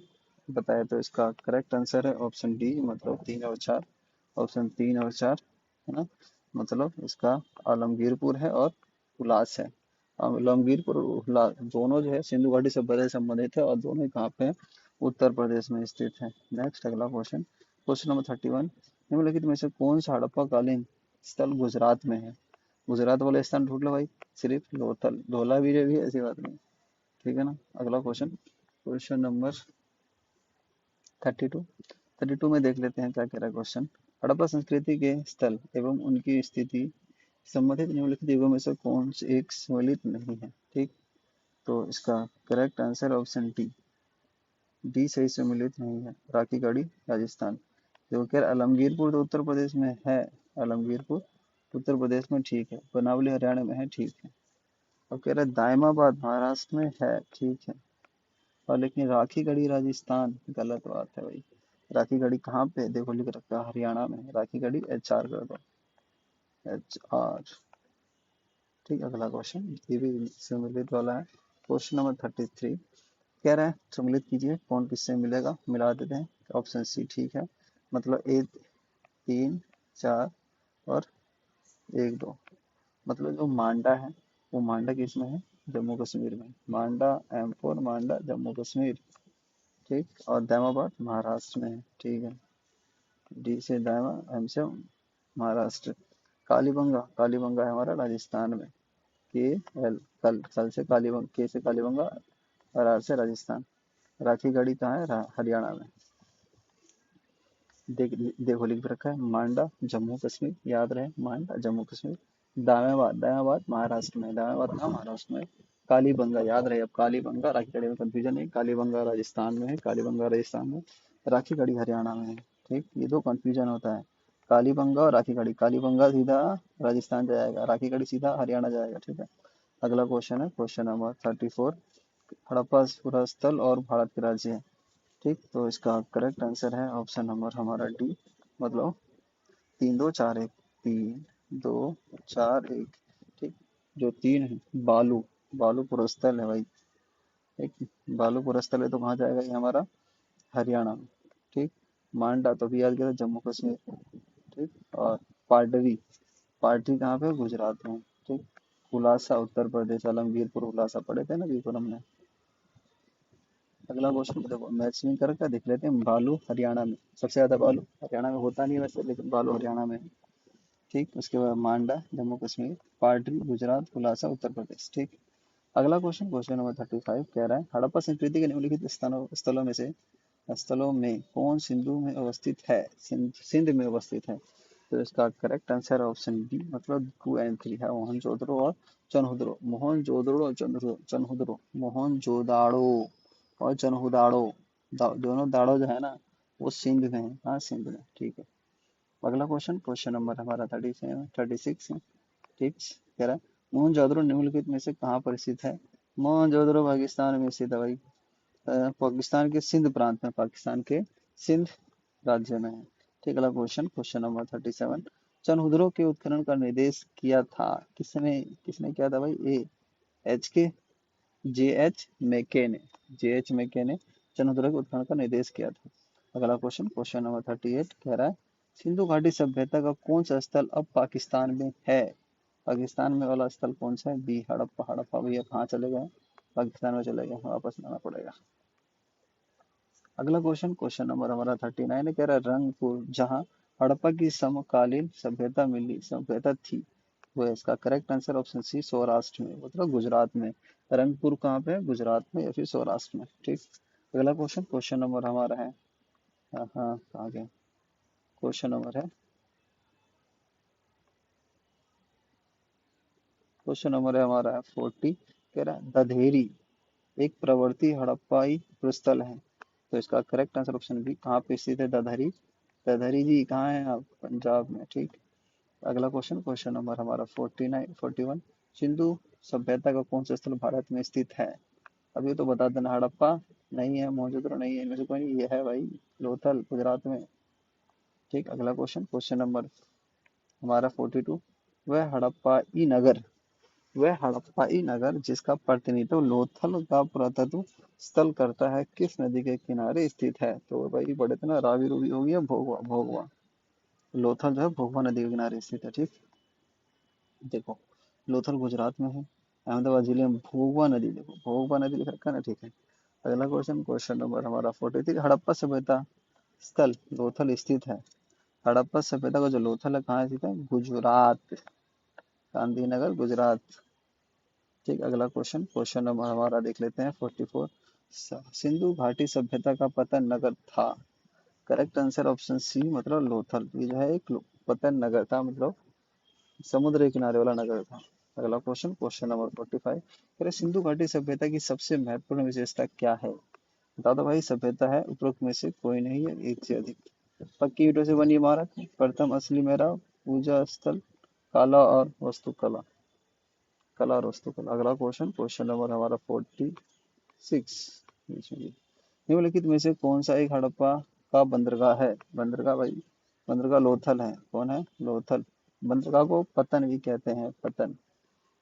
बताया। तो इसका करेक्ट आंसर है ऑप्शन डी, मतलब 3 और 4। ऑप्शन 3 और 4 है ना, मतलब इसका आलमगीरपुर है और उल्लास है। आलमगीरपुर और उल्लास दोनों जो है सिंधु घाटी सभ्यता से संबंधित है, और दोनों ही कहाँ पे है? उत्तर प्रदेश में स्थित है। नेक्स्ट अगला क्वेश्चन, क्वेश्चन नंबर 31 निम्नलिखित में से कौन सा हड़प्पा कालीन स्थल गुजरात में है? गुजरात वाले स्थान ढूंढ लो भाई, सिर्फ लोथल धोलावीरे भी है, ऐसी बात नहीं, ठीक है ना। अगला क्वेश्चन, क्वेश्चन नंबर 32 में देख लेते हैं क्या कह रहा है क्वेश्चन। हड़प्पा संस्कृति के स्थल एवं उनकी स्थिति संबंधित निम्नलिखित युगों में से कौन से एक सम्मिलित नहीं है? ठीक, तो इसका correct answer option D, D सही सम्मिलित नहीं है, राखी गढ़ी राजस्थान। जो कह आलमगीरपुर तो उत्तर प्रदेश में है, आलमगीरपुर उत्तर प्रदेश में, ठीक है। बनावली हरियाणा में है, ठीक है। और कह रहा है दायमाबाद महाराष्ट्र में है, ठीक है। और लेकिन राखी गढ़ी राजस्थान, गलत बात है भाई। राखी गढ़ी कहाँ पे है? देखो लिख रखा है हरियाणा में, राखी गढ़ी HR कर दो, HR, ठीक। अगला क्वेश्चन ये भी सम्मिलित वाला है, क्वेश्चन नंबर 33 कह रहा है सम्मिलित कीजिए कौन किससे मिलेगा, मिला देते हैं। ऑप्शन सी ठीक है, मतलब ए 3 4 और 1 2, मतलब जो मांडा है वो मांडा किस में है? जम्मू कश्मीर में, मांडा M4 मांडा जम्मू कश्मीर, ठीक। और दामाबाद महाराष्ट्र में है, ठीक है। डी से दामा, M से महाराष्ट्र। कालीबंगा, कालीबंगा है हमारा राजस्थान में, के एल, कल से कालीबंगा, के से कालीबंगा और आर से राजस्थान। राखी गढ़ी कहाँ है? हरियाणा में। देखो लिख रखा है मांडा जम्मू कश्मीर, याद रहे मांडा जम्मू कश्मीर। दामाबाद, दामाबाद महाराष्ट्र में, दामाबाद कहाँ? महाराष्ट्र में। कालीबंगा याद रहे, अब कालीबंगा राखी गढ़ी में कंफ्यूजन है, कालीबंगा राजस्थान में है, कालीबंगा राजस्थान में, राखी गढ़ी हरियाणा में है, ठीक। ये दो कंफ्यूजन होता है, कालीबंगा और राखी गढ़ी। कालीबंगा सीधा राजस्थान जाएगा, राखी गढ़ी सीधा हरियाणा जाएगा, ठीक है। अगला क्वेश्चन है क्वेश्चन नंबर 34 हड़प्पा पूरा स्थल और भारत के राज्य है, ठीक। तो इसका करेक्ट आंसर है ऑप्शन नंबर हमारा डी, मतलब 3 2 4 1, 3 2 4 1, ठीक। जो 3 है बालू, बालू पुरस्थल है भाई, एक बालू पुरस्थल है, तो कहाँ जाएगा ये हमारा? हरियाणा में, ठीक। मांडा तो भी याद किया था, जम्मू कश्मीर, ठीक। और पाडवी, पार्टी कहाँ पे? गुजरात में, ठीक। उलासा उत्तर प्रदेश, आलमगीरपुर उलासा पढ़े थे ना बीपुर हमने। अगला क्वेश्चन देखो मैचिंग करके देख लेते हैं, बालू हरियाणा में सबसे ज्यादा, बालू हरियाणा में होता नहीं वैसे, लेकिन बालू हरियाणा में है, ठीक। उसके बाद मांडा जम्मू कश्मीर, पार्टी गुजरात, खुलासा उत्तर प्रदेश, ठीक। अगला क्वेश्चन, क्वेश्चन नंबर 35 कह रहा है हड़प्पा संस्कृति के निम्नलिखित स्थलों में कौन सिंधु में अवस्थित है? सिंध में अवस्थित है। तो इसका करेक्ट आंसर ऑप्शन बी, मतलब 2 and 3 है, मोहनजोदड़ो और चनहुदड़ो, मोहनजोदड़ो और चनहुदड़ो, मोहनजोदाड़ो और चनहुदाड़ो, दोनों दाड़ो जो है ना वो सिंध में है, हाँ सिंध में, ठीक है। अगला क्वेश्चन, क्वेश्चन नंबर हमारा 36 है, ठीक। कह रहा है मोहनजोदड़ो निम्नलिखित में से कहाँ पर स्थित है? मोहनजोदड़ो पाकिस्तान में स्थित है भाई, पाकिस्तान के सिंध प्रांत में, पाकिस्तान के सिंध राज्य में है, ठीक। अगला क्वेश्चन, क्वेश्चन नंबर 37 चनहुदड़ो के उत्खनन का निर्देश किया था किसने? किसने किया था भाई? ए HK जे एच मेके ने चंद्रदुर्ग के उत्खनन का निर्देश किया था। अगला क्वेश्चन, क्वेश्चन नंबर 38 कह रहा है सिंधु घाटी सभ्यता का कौन सा स्थल अब पाकिस्तान में है? पाकिस्तान में वाला स्थल कौन सा है? बी हड़प्पा। हड़प्पा भैया कहाँ चले गए? पाकिस्तान में चले गए, वापस लाना पड़ेगा। अगला क्वेश्चन, क्वेश्चन नंबर हमारा 39 है, कह रहा है रंगपुर जहाँ हड़प्पा की समकालीन सभ्यता थी वो है। इसका correct answer option C Saurashtra में, मतलब गुजरात में। रंगपुर कहाँ पे है? गुजरात में या फिर सौराष्ट्र में। ठीक। अगला क्वेश्चन, क्वेश्चन नंबर हमारा है, हाँ हाँ कहाँ गया, क्वेश्चन नंबर है, क्वेश्चन नंबर है हमारा है 40। कह रहा है दधेरी एक प्रवर्ती हड़प्पाई स्थल है। तो इसका करेक्ट आंसर ऑप्शन बी, कहाँ पे स्थित है दधरी? दधरी जी कहाँ है आप? पंजाब में। ठीक। अगला क्वेश्चन, क्वेश्चन नंबर हमारा 41। सिंधु सभ्यता का कौन सा स्थल भारत में स्थित है? अभी तो बता देना। हड़प्पा नहीं है, मोहनजोदड़ो नहीं है, इनमें से कोई नहीं। ये है भाई लोथल, गुजरात में। ठीक। अगला क्वेश्चन, क्वेश्चन नंबर हमारा 42। वह हड़प्पाई नगर जिसका प्रतिनिधित्व लोथल का पुरातत्व स्थल करता है किस नदी के किनारे स्थित है? तो भाई बड़े थे ना, रावी रूवी हो गया, भोगवा भोगवा। लोथल जो है भोगवा नदी के किनारे स्थित है। ठीक। देखो, लोथल गुजरात में है, अहमदाबाद जिले में भोगवा नदी, देखो भोगवा नदी लिख रखा है ना। ठीक है। अगला क्वेश्चन, क्वेश्चन नंबर हमारा 43। हड़प्पा सभ्यता स्थल लोथल स्थित है। हड़प्पा सभ्यता का जो लोथल है कहाँ स्थित है? गुजरात, गांधीनगर, गुजरात। ठीक। अगला क्वेश्चन, क्वेश्चन नंबर हमारा देख लेते हैं 44। सिंधु घाटी सभ्यता का पतन नगर था। करेक्ट आंसर ऑप्शन सी, मतलब लोथल। ये जो है एक पतन नगर था, मतलब समुद्र के किनारे वाला नगर था। अगला क्वेश्चन, क्वेश्चन नंबर 45। अरे सिंधु घाटी सभ्यता की सबसे महत्वपूर्ण विशेषता क्या है? बता दो भाई। सभ्यता है उपरोक्त में से कोई नहीं है, एक से अधिक। पक्की ईंटों से बनी इमारत, प्रथम असली मेहराब, पूजा स्थल, कला और वास्तुकला। कला और वास्तुकला। अगला क्वेश्चन, क्वेश्चन नंबर हमारा 46। निम्नलिखित में से कौन सा एक हड़प्पा का बंदरगाह है? बंदरगाह भाई, बंदरगाह लोथल है। कौन है? लोथल। बंदरगाह को पतन भी कहते हैं, पतन,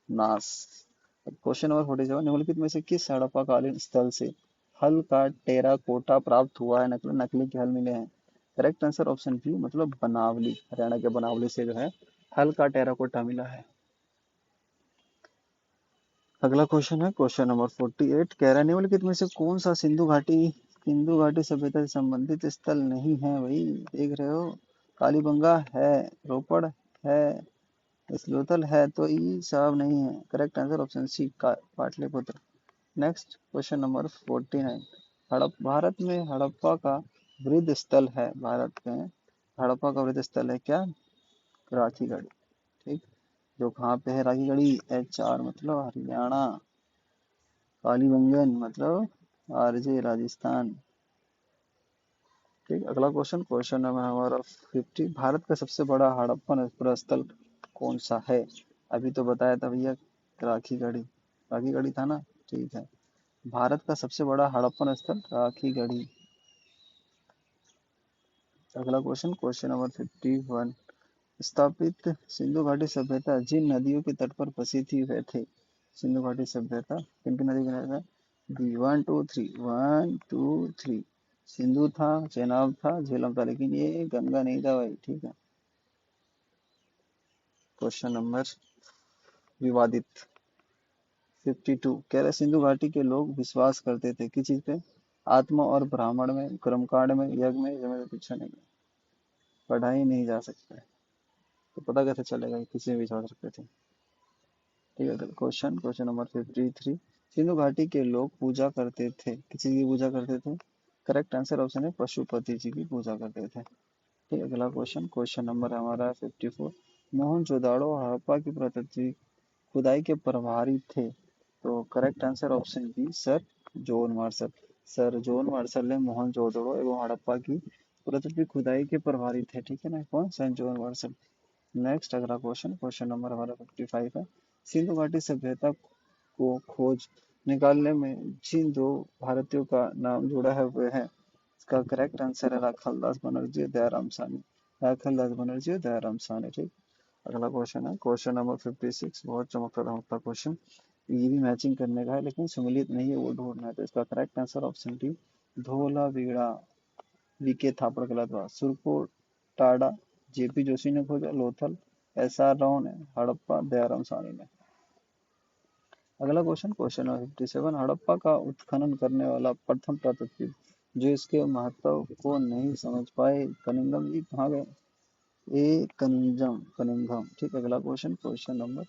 नास। Question number 47। निम्नलिखित में से किस हड़प्पाकालीन स्थल से हल का टेराकोटा प्राप्त हुआ है? नकली नकली के हल मिले हैं। करेक्ट आंसर ऑप्शन बी, मतलब बनावली। हरियाणा के बनावली से जो है हल का टेराकोटा मिला है। अगला क्वेश्चन है, क्वेश्चन नंबर 48। कह रहा है निम्नलिखित में से कौन सा सिंधु घाटी सभ्यता से संबंधित स्थल नहीं है? भाई देख रहे हो, कालीबंगा है, रोपड़ है, इसलोथल है, तो ई सब नहीं है। Correct answer option C, Pataliputra. Next question number 49। Bharat में हड़प्पा का वृद्ध स्थल है। भारत में हड़प्पा का वृद्ध स्थल है क्या? राखीगढ़ी। ठीक। जो कहाँ पे है राखीगढ़ी? HR मतलब हरियाणा, कालीबंगन मतलब RJ राजस्थान। ठीक। अगला क्वेश्चन, क्वेश्चन नंबर हमारा 50। भारत का सबसे बड़ा हड़प्पन स्थल कौन सा है? अभी तो बताया था भैया, राखीगढ़ी। राखीगढ़ी था ना। ठीक है। भारत का सबसे बड़ा हड़प्पन स्थल राखीगढ़ी। अगला क्वेश्चन, क्वेश्चन नंबर 51। स्थापित सिंधु घाटी सभ्यता जिन नदियों के तट पर बसी थी वे थे। सिंधु घाटी सभ्यता किन किन नदी किनारे था? बी 1 2 3 सिंधु था, चेनाब था, झेलम था, लेकिन ये गंगा नहीं था भाई। ठीक है। क्वेश्चन नंबर विवादित 52। कह रहे सिंधु घाटी के लोग विश्वास करते थे किस चीज पे? आत्मा और ब्राह्मण में, कर्मकांड में, यज्ञ में, जमे में, पीछे नहीं। पढ़ा ही नहीं जा सकता है तो पता कैसे चलेगा कि किसी में विश्वास रखते थे? ठीक है। Question, question number 53। सिंधु घाटी के लोग पूजा करते थे, किसी की पूजा करते थे? करेक्ट आंसर ऑप्शन है पशुपति जी की पूजा करते थे। ठीक। अगला क्वेश्चन, क्वेश्चन नंबर हमारा 54। मोहनजोदाड़ो हड़प्पा की पुरातत्व खुदाई के प्रभारी थे। तो correct answer option B, Sir John Marshall. Sir John Marshall ने मोहनजोदड़ो एवं हड़प्पा की पुरातत्व खुदाई के प्रभारी थे। ठीक है ना, कौन? Sir John martial. नेक्स्ट अगला क्वेश्चन, क्वेश्चन नंबर हमारा 55 है। सिंधु घाटी सभ्यता को खोज निकालने में जिन दो भारतीयों का नाम जुड़ा है वे हैं। इसका करेक्ट आंसर है राखालदास बनर्जी, दयाराम सानी। राखालदास बनर्जी, दयाराम सानी। ठीक। अगला क्वेश्चन है, क्वेश्चन नंबर 56। बहुत चमकता धमकता क्वेश्चन। ये भी मैचिंग करने का है, लेकिन सम्मिलित नहीं है, वो ढूंढना है। तो इसका correct answer option D, Dholavira. V K Thapar गलत बात। सुरपुर टाडा, जेपी जोशी ने खोजा। लोथल, एस आर राव ने। हड़प्पा, दयाराम साहनी ने। अगला क्वेश्चन, क्वेश्चन नंबर 57, हड़प्पा का उत्खनन करने वाला प्रथम पुरातत्वविद जो इसके महत्व को नहीं समझ पाए, कनिंघम जी कहाँ गए? ए कनिंघम, कनिंघम। ठीक। अगला क्वेश्चन, क्वेश्चन नंबर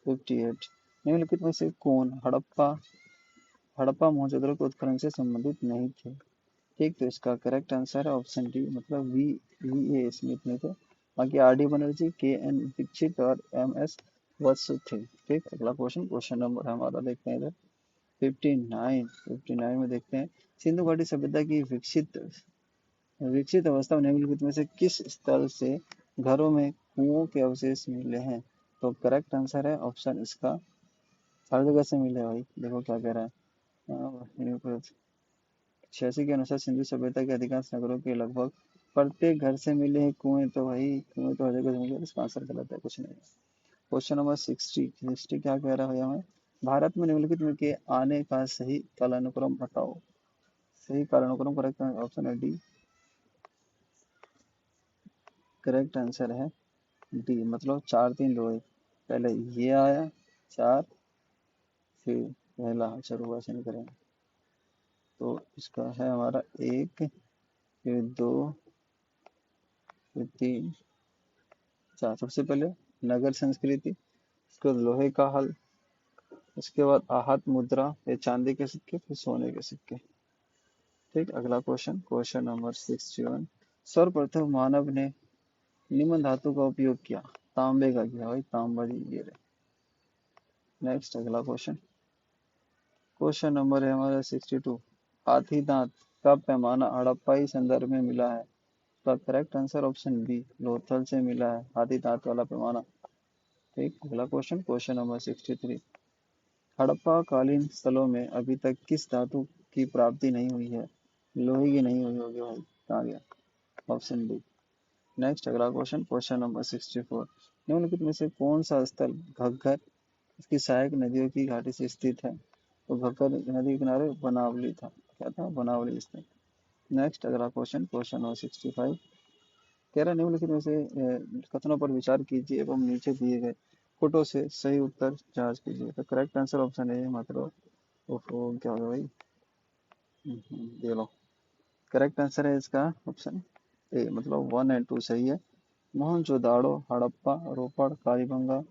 58, निम्नलिखित में से कौन हड़प्पा हड़प्पा मोहनजोदड़ो के उत्खनन से संबंधित नहीं थे? ठीक। तो इसका करेक्ट आंसर है ऑप्शन डी, मतलब वी ए स्मिथ में थे। बाकी आर डी बनर्जी, के एन दीक्षित और एम एस वत्स थे। ठीक। अगला क्वेश्चन, क्वेश्चन नंबर हमारा देखते हैं इधर 59 में देखते हैं, सिंधु घाटी सभ्यता की विकसित विकसित अवस्था में निम्नलिखित में से किस स्थल से घरों में कुओं के अवशेष मिले हैं? तो करेक्ट आंसर है ऑप्शन इसका, हर जगह से मिले भाई। देखो क्या कह रहा है, 86 के अनुसार सिंधु सभ्यता के अधिकांश नगरों के लगभग प्रत्येक घर से मिले हैं कुएं। तो भाई कुएं तो हर जगह से मिले, इसका आंसर गलत है, कुछ नहीं। क्वेश्चन नंबर 60 क्या कह रहा है भैया? हमें भारत में निम्नलिखित में के आने का सही कालानुक्रम बताओ। सही कालानुक्रम करेक्ट ऑप्शन है डी, करेक्ट आंसर है डी, मतलब 4-3-2। पहले ये आया 4, फिर पहला शुरुआत नहीं करेंगे, तो इसका है हमारा 1, फिर 2, फिर 3, 4। सबसे पहले नगर संस्कृति, उसके बाद लोहे का हल, उसके बाद आहत मुद्रा, फिर चांदी के सिक्के, फिर सोने के सिक्के। ठीक। अगला क्वेश्चन, क्वेश्चन नंबर 61, सर्वप्रथम मानव ने निम्न धातु का उपयोग किया। तांबे का किया भाई, तांबा जी ये रहे। नेक्स्ट अगला क्वेश्चन, क्वेश्चन नंबर है हमारा 62, हाथी दांत का पैमाना हड़प्पाई संदर्भ में मिला है। तो correct answer option B, Lothal से मिला है हाथी दांत वाला पैमाना। ठीक। अगला क्वेश्चन, क्वेश्चन नंबर 63, हड़प्पा कालीन स्थलों में अभी तक किस धातु की प्राप्ति नहीं हुई है? लोहे की नहीं हुई होगी भाई, कहाँ गया? Option D. नेक्स्ट अगला क्वेश्चन, क्वेश्चन नंबर 64, निम्नलिखित में से कौन सा स्थल घग्गर इसकी सहायक नदियों की घाटी से स्थित है? तो घग्गर नदी के किनारे बनावली था। क्या था? बनावली स्थल। नेक्स्ट अगला क्वेश्चन, क्वेश्चन नंबर 65, कह रहा निम्नलिखित में से कथनों पर विचार कीजिए एवं नीचे दिए गए फोटो से सही उत्तर जांच कीजिए। तो करेक्ट आंसर ऑप्शन है, मतलब क्या होगा भाई, ये लो। करेक्ट आंसर है इसका ऑप्शन ए, मतलब 1 और 2 सही है। मोहनजोदाड़ो, हड़प्पा, रोपड़, कालीबंगा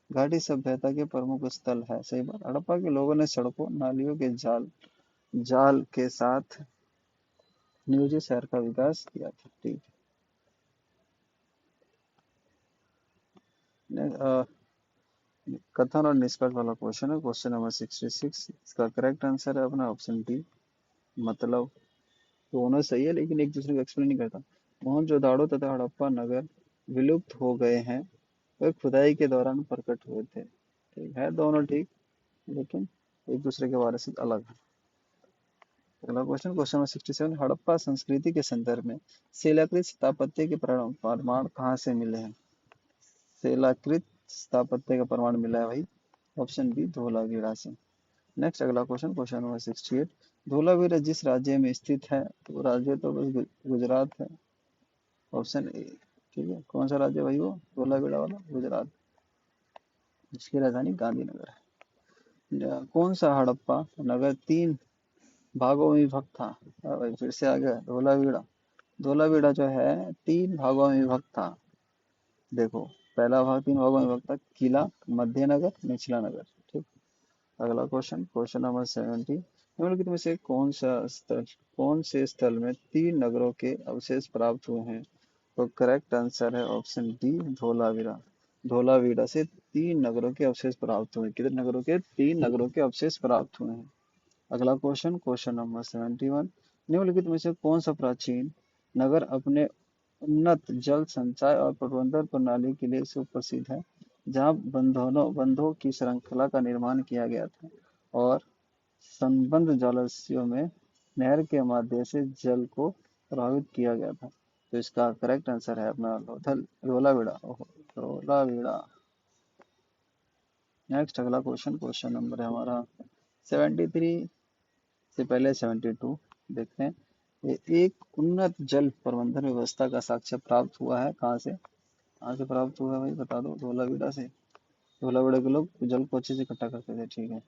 घाटी सभ्यता के प्रमुख स्थल है। सही बात। हड़प्पा के लोगों ने सड़कों नालियों के जाल जाल के साथ नियोजित शहर का विकास किया था। ठीक। कथन और निष्कर्ष वाला क्वेश्चन है, क्वेश्चन नंबर 66। इसका करेक्ट आंसर है अपना ऑप्शन डी, मतलब दोनों सही है लेकिन एक दूसरे को एक्सप्लेन नहीं करता। मोहनजोदाड़ो तथा हड़प्पा नगर विलुप्त हो गए हैं, वे खुदाई के दौरान प्रकट हुए थे। ठीक है, दोनों ठीक, लेकिन एक दूसरे के बारे से अलग है। अगला क्वेश्चन, क्वेश्चन नंबर 67, हड़प्पा संस्कृति के संदर्भ में शिलाकृत स्थापत्य के प्रमाण कहाँ से मिले हैं? शिलाकृत स्थापत्य का प्रमाण मिला है भाई, ऑप्शन बी, धोलावीरा से। नेक्स्ट अगला क्वेश्चन, क्वेश्चन नंबर 68, धोलावीरा जिस राज्य में स्थित है, तो राज्य तो बस गुजरात है, ऑप्शन ए। ठीक है, कौन सा राज्य भाई वो धोलावीरा वाला? गुजरात। जिसकी राजधानी गांधीनगर है। कौन सा हड़प्पा नगर 3 भागों में विभक्त था? भाई फिर से आ गया धोलावीरा। धोलावीरा जो है 3 भागों में विभक्त था। देखो, पहला भाग 3 भागों में विभक्त था, किला, मध्य नगर, निचला नगर। ठीक। अगला क्वेश्चन, क्वेश्चन नंबर 70, निम्नलिखित में से कौन से स्थल में 3 नगरों के अवशेष प्राप्त हुए हैं? तो करेक्ट आंसर है ऑप्शन डी, धोलावीरा। धोलावीरा से 3 नगरों के अवशेष प्राप्त हुए। कितने नगरों के? 3 नगरों के अवशेष प्राप्त हुए हैं। अगला क्वेश्चन, क्वेश्चन नंबर 71, निम्नलिखित में से कौन सा प्राचीन नगर अपने उन्नत जल संचय और प्रबंधन प्रणाली के लिए सुप्रसिद्ध है, जहां बंधों की श्रृंखला का निर्माण किया गया था और संबद्ध जलाशयों में नहर के माध्यम से जल को प्रभावित किया गया था? तो इसका करेक्ट आंसर है अपना धोलावीरा। धोलावीरा। नेक्स्ट अगला क्वेश्चन नंबर है हमारा 73 से पहले 72 देखते हैं। ये एक उन्नत जल प्रबंधन व्यवस्था का साक्ष्य प्राप्त हुआ है कहाँ से प्राप्त हुआ है भाई बता दो। धोलावीरा से। धोलावीरा के लोग जल को अच्छे से इकट्ठा करते थे, ठीक है।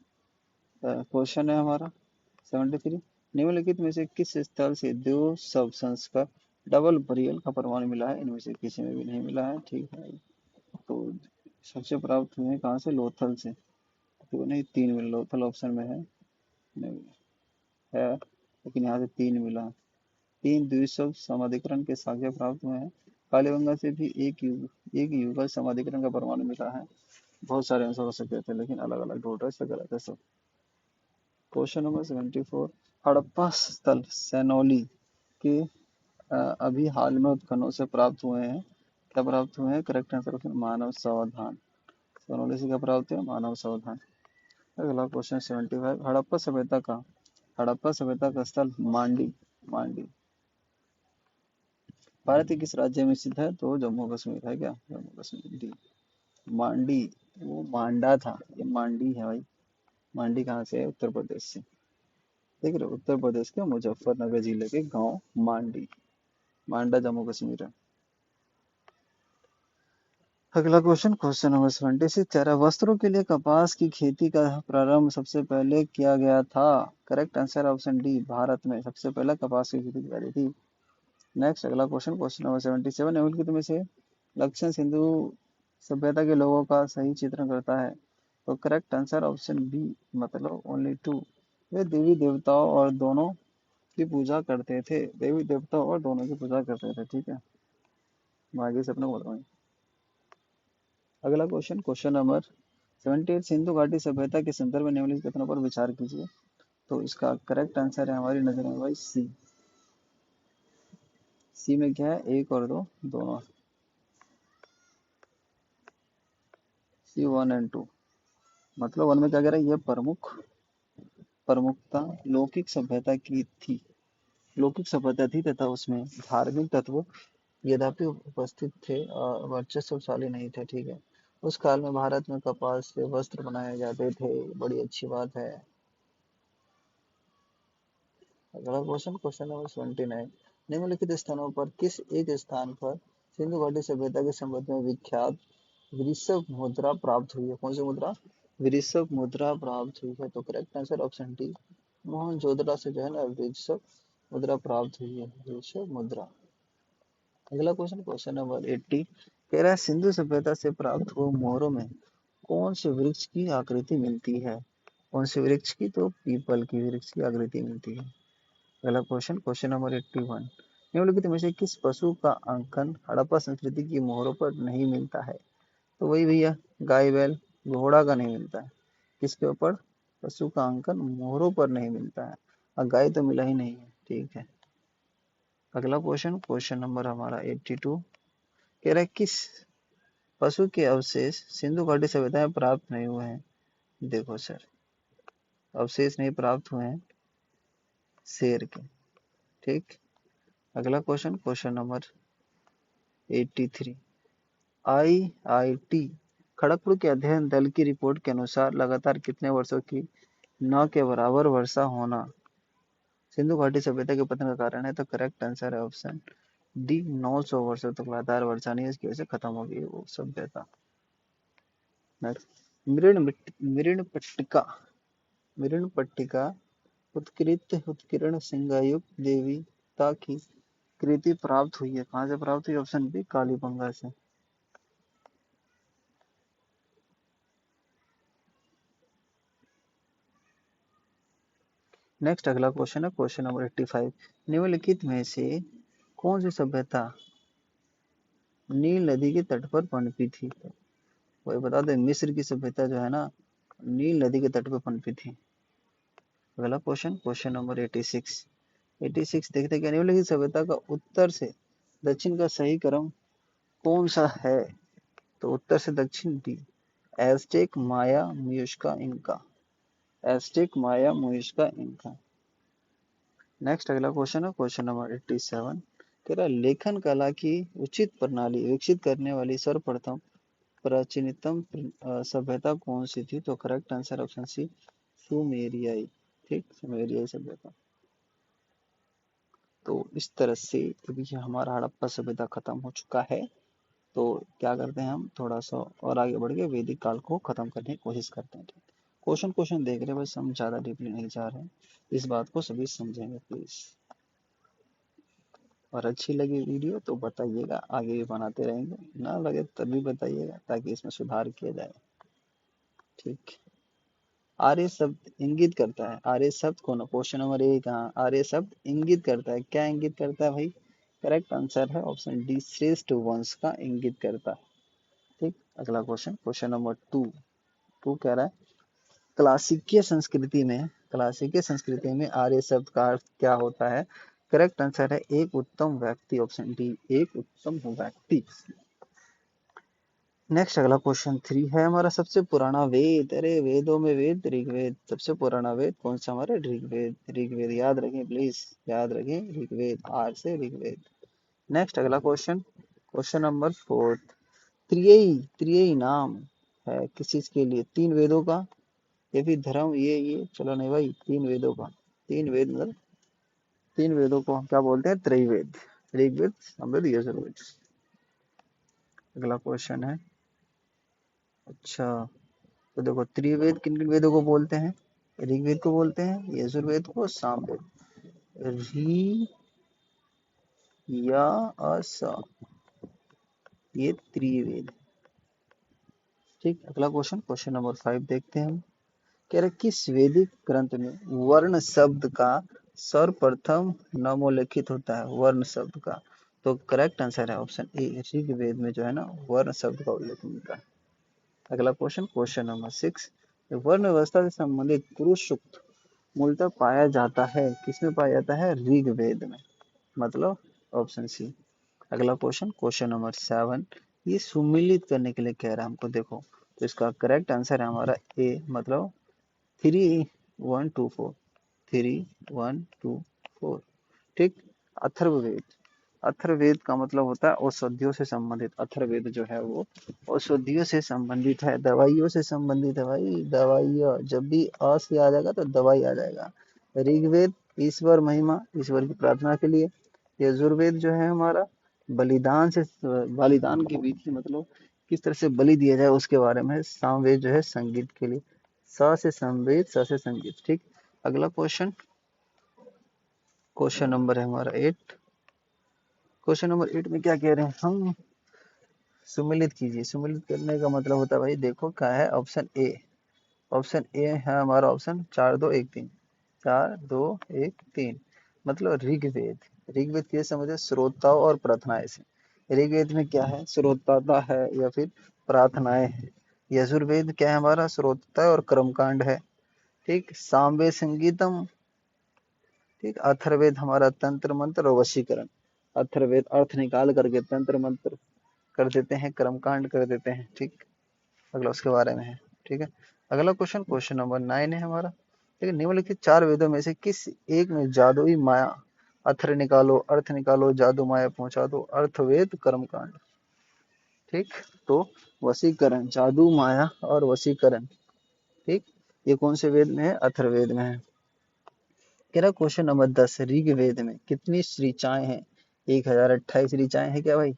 क्वेश्चन है हमारा 73, निम्नलिखित में से किस स्थल से दो सब संस्कर डबल बरियल का प्रमाण मिला है? इनमें से किसी में भी नहीं मिला है, ठीक है। तो सबसे प्राप्त हुए हैं कहाँ से? लोथल से। तो नहीं, तीन मिला, लोथल ऑप्शन में है नहीं है, लेकिन यहाँ से तीन मिला है। तीन द्विशव समाधिकरण के साक्ष्य प्राप्त हुए हैं। कालीबंगा से भी एक युगल समाधिकरण का प्रमाण मिला है। बहुत सारे आंसर हो सकते थे लेकिन अलग अलग ढूंढ रहे, गलत है सब। क्वेश्चन नंबर 74, हड़प्पा स्थल सैनोली के अभी हाल में उत्खननों से प्राप्त हुए हैं। क्या प्राप्त हुए हैं? करेक्ट आंसर ऑप्शन मानव सावधान। सैनोली से क्या प्राप्त हुआ? मानव सावधान। अगला क्वेश्चन 75, हड़प्पा सभ्यता का स्थल मांडी मांडी भारत के किस राज्य में स्थित है? तो जम्मू कश्मीर है। क्या जम्मू कश्मीर? डी। मांडी, वो मांडा था, ये मांडी है भाई। मांडी कहाँ से है? उत्तर प्रदेश से। देख रहे हो, उत्तर प्रदेश के मुजफ्फरनगर जिले के गांव मांडी। मांडा जम्मू कश्मीर है। अगला क्वेश्चन नंबर 76, चारा वस्त्रों के लिए कपास की खेती का प्रारंभ सबसे पहले किया गया था। Correct answer option D, Bharat में सबसे पहले कपास की खेती की जाती थी। नेक्स्ट अगला क्वेश्चन नंबर 77, निम्नलिखित में से दक्षिण सिंधु सभ्यता के लोगों का सही चित्रण करता है? तो करेक्ट आंसर ऑप्शन बी, मतलब ओनली टू। वे देवी देवताओं और दोनों की पूजा करते थे। देवी देवताओं और दोनों की पूजा करते थे, ठीक है। मैं आगे से अपना बोल रहा हूँ। अगला क्वेश्चन नंबर 78, सिंधु घाटी सभ्यता के संदर्भ में निम्नलिखित कथनों पर विचार कीजिए। तो इसका करेक्ट आंसर है हमारी नजर में भाई सी। सी में क्या है? एक और दो दोनों। सी वन एंड टू, मतलब वन में क्या कह रहा है? ये प्रमुखता लौकिक सभ्यता की थी। लौकिक सभ्यता थी तथा उसमें धार्मिक तत्व यद्यपि उपस्थित थे और वर्चस्वशाली नहीं थे, ठीक है। उस काल में भारत में कपास से वस्त्र बनाए जाते थे, बड़ी अच्छी बात है। अगला क्वेश्चन नंबर 79, निम्नलिखित स्थानों पर किस एक स्थान पर सिंधु घाटी सभ्यता के संबंध में विख्यात वृषभ मुद्रा प्राप्त हुई है? कौन सी मुद्रा? वृषभ मुद्रा प्राप्त हुई है। तो correct answer option D, Mohenjodaro से जो है ना वृषभ मुद्रा प्राप्त हुई है, वृषभ मुद्रा। अगला क्वेश्चन नंबर 80, कह रहा है सिंधु सभ्यता से प्राप्त हुए मोहरों में कौन से वृक्ष की आकृति मिलती है? कौन से वृक्ष की? तो पीपल की वृक्ष की आकृति मिलती है। अगला क्वेश्चन नंबर 81, निम्नलिखित में से किस पशु का अंकन हड़प्पा संस्कृति की मोहरों पर नहीं मिलता है? तो वही भैया, गाय बैल घोड़ा का नहीं मिलता है। किसके ऊपर? पशु का अंकन मोहरों पर नहीं मिलता है, और गाय तो मिला ही नहीं है, ठीक है। अगला क्वेश्चन नंबर हमारा 82, कह रहा है किस पशु के अवशेष सिंधु घाटी सभ्यता में प्राप्त नहीं हुए हैं? देखो सर, अवशेष नहीं प्राप्त हुए हैं शेर के, ठीक। अगला क्वेश्चन नंबर 83, आईआईटी खड़गपुर के अध्ययन दल की रिपोर्ट के अनुसार लगातार कितने वर्षों की 9 के बराबर वर्षा होना सिंधु घाटी सभ्यता के पतन का कारण है? तो करेक्ट आंसर है ऑप्शन डी, 900 वर्षों तक लगातार वर्षा नहीं, इसकी वजह से खत्म हो गई वो सभ्यता। नेक्स्ट, मृणपट्टिका मृणपट्टिका उत्कीर्ण सिंगायुक्त देवता की कृति प्राप्त हुई है। कहाँ से प्राप्त हुई? ऑप्शन बी, कालीबंगा से। नेक्स्ट अगला क्वेश्चन है क्वेश्चन नंबर 85, निम्नलिखित में से कौन सी सभ्यता नील नदी के तट पर पनपी थी? वही बता दे, मिस्र की सभ्यता जो है ना नील नदी के तट पर पनपी थी। अगला क्वेश्चन नंबर 86 देखते क्या निम्नलिखित सभ्यता का उत्तर से दक्षिण का सही क्रम कौन सा है? तो उत्तर से दक्षिण डी, एज़टेक माया म्यूस्का इनका। एज़टेक माया म्यूस्का इनका। नेक्स्ट अगला क्वेश्चन है क्वेश्चन नंबर 87, कह रहा है लेखन कला की उचित प्रणाली विकसित करने वाली सर्वप्रथम प्राचीनतम सभ्यता कौन सी थी? तो करेक्ट आंसर ऑप्शन सी, सुमेरियाई। ठीक, सुमेरियाई सभ्यता। तो इस तरह से अभी हमारा हड़प्पा सभ्यता खत्म हो चुका है। तो क्या करते हैं, हम थोड़ा सा और आगे बढ़ के वैदिक काल को खत्म करने की कोशिश करते हैं। ठीक, क्वेश्चन क्वेश्चन देख रहे हैं, बस हम ज्यादा डीपली नहीं जा रहे हैं, इस बात को सभी समझेंगे प्लीज। और अच्छी लगी वीडियो तो बताइएगा, आगे भी बनाते रहेंगे, ना लगे तब भी बताइएगा ताकि इसमें सुधार किया जाए। ठीक, आर्य शब्द इंगित करता है, आर्य शब्द कौन, क्वेश्चन नंबर एक, हाँ आर्य शब्द इंगित करता है, क्या इंगित करता है भाई? करेक्ट आंसर है ऑप्शन डी, श्रेष्ठ वंश का इंगित करता है। ठीक, अगला question, question number two. Two कह रहा है क्लासिकीय संस्कृति में, क्लासिकीय संस्कृति में आर्य शब्द का अर्थ क्या होता है? करेक्ट आंसर है एक उत्तम व्यक्ति, ऑप्शन डी, एक उत्तम व्यक्ति। नेक्स्ट अगला क्वेश्चन थ्री है हमारा, सबसे पुराना वेद, अरे वेदों में वेद ऋग्वेद, सबसे पुराना वेद कौन सा हमारा? ऋग्वेद। ऋग्वेद याद रखें प्लीज, याद रखें ऋग्वेद, आर से ऋग्वेद। नेक्स्ट अगला क्वेश्चन, क्वेश्चन नंबर फोर्थ, त्रियई, त्रियई नाम है किस चीज के लिए? तीन वेदों का, ये भी धर्म, ये चलो नहीं भाई, तीन वेदों का, तीन वेद मतलब तीन वेदों को हम क्या बोलते हैं? त्रैवेद, ऋग्वेद, सामवेद, यजुर्वेद। अगला क्वेश्चन है, अच्छा तो देखो त्रिवेद किन किन वेदों को बोलते हैं? ऋग्वेद को बोलते हैं, यजुर्वेद को, सामवेद। ऋ या अस, ये त्रिवेद। ठीक, अगला क्वेश्चन, क्वेश्चन नंबर फाइव देखते हैं हम। कह रहे किस वैदिक ग्रंथ में वर्ण शब्द का सर्वप्रथम नामोल्लेखित होता है? वर्ण शब्द का, तो करेक्ट आंसर है ऑप्शन ए, ऋग्वेद में जो है ना वर्ण शब्द का उल्लेख मिलता है। अगला क्वेश्चन, क्वेश्चन नंबर सिक्स, वर्ण व्यवस्था से संबंधित पुरुष सूक्त मूलतः पाया जाता है, किसमें पाया जाता है? ऋग्वेद में, मतलब ऑप्शन सी। अगला क्वेश्चन, क्वेश्चन नंबर सेवन, ये सुमिलित करने के लिए कह रहा है हमको, देखो तो इसका करेक्ट आंसर है हमारा ए, मतलब 3 1 2 4, 3 1 2 4। ठीक, अथर्ववेद, अथर्ववेद का मतलब होता है औषधियों से संबंधित, अथर्ववेद जो है वो औषधियों से संबंधित है, दवाइयों से संबंधित है भाई, दवाइयाँ, जब भी अ से आ जाएगा तो दवाई आ जाएगा। ऋग्वेद ईश्वर महिमा, ईश्वर की प्रार्थना के लिए। यजुर्वेद जो है हमारा बलिदान से, बलिदान की विधि, मतलब किस तरह से बलि दिया जाए उसके बारे में। सामवेद जो है संगीत के लिए, स से संवेद, स से संगीत। ठीक, अगला क्वेश्चन, क्वेश्चन नंबर है हमारा एट। क्वेश्चन नंबर एट में क्या कह रहे हैं हम? सुमिलित कीजिए, सुमिलित करने का मतलब होता है भाई, देखो क्या है, ऑप्शन ए, ऑप्शन ए है हमारा ऑप्शन 4 2 1 3, 4 2 1 3, मतलब ऋग्वेद। ऋग्वेद किसे समझे? श्रोताओं और प्रार्थनाएं से। ऋग्वेद में क्या है? श्रोताता है या फिर प्रार्थनाएं है। यजुर्वेद क्या है हमारा? श्रोता और कर्मकांड है। ठीक, सामवेद संगीतम। ठीक, अथर्ववेद हमारा तंत्र मंत्र और वशीकरण। अथर्ववेद अर्थ निकाल करके तंत्र मंत्र कर देते हैं, कर्मकांड कर देते हैं। ठीक, अगला उसके बारे में है। ठीक है, अगला क्वेश्चन, क्वेश्चन नंबर 9 है हमारा, लेकिन निम्नलिखित चार वेदों में से किस एक में जादुई माया, अथर निकालो, अर्थ निकालो, जादू माया पहुंचा दो, अर्थवेद, कर्मकांड। ठीक, तो वशीकरण, जादू माया और वशीकरण। ठीक, ये कौन से वेद में है? अथर्ववेद में है। तेरा क्वेश्चन नंबर 10, ऋग्वेद में कितनी ऋचाएं हैं? 1028 ऋचाएं हैं क्या भाई?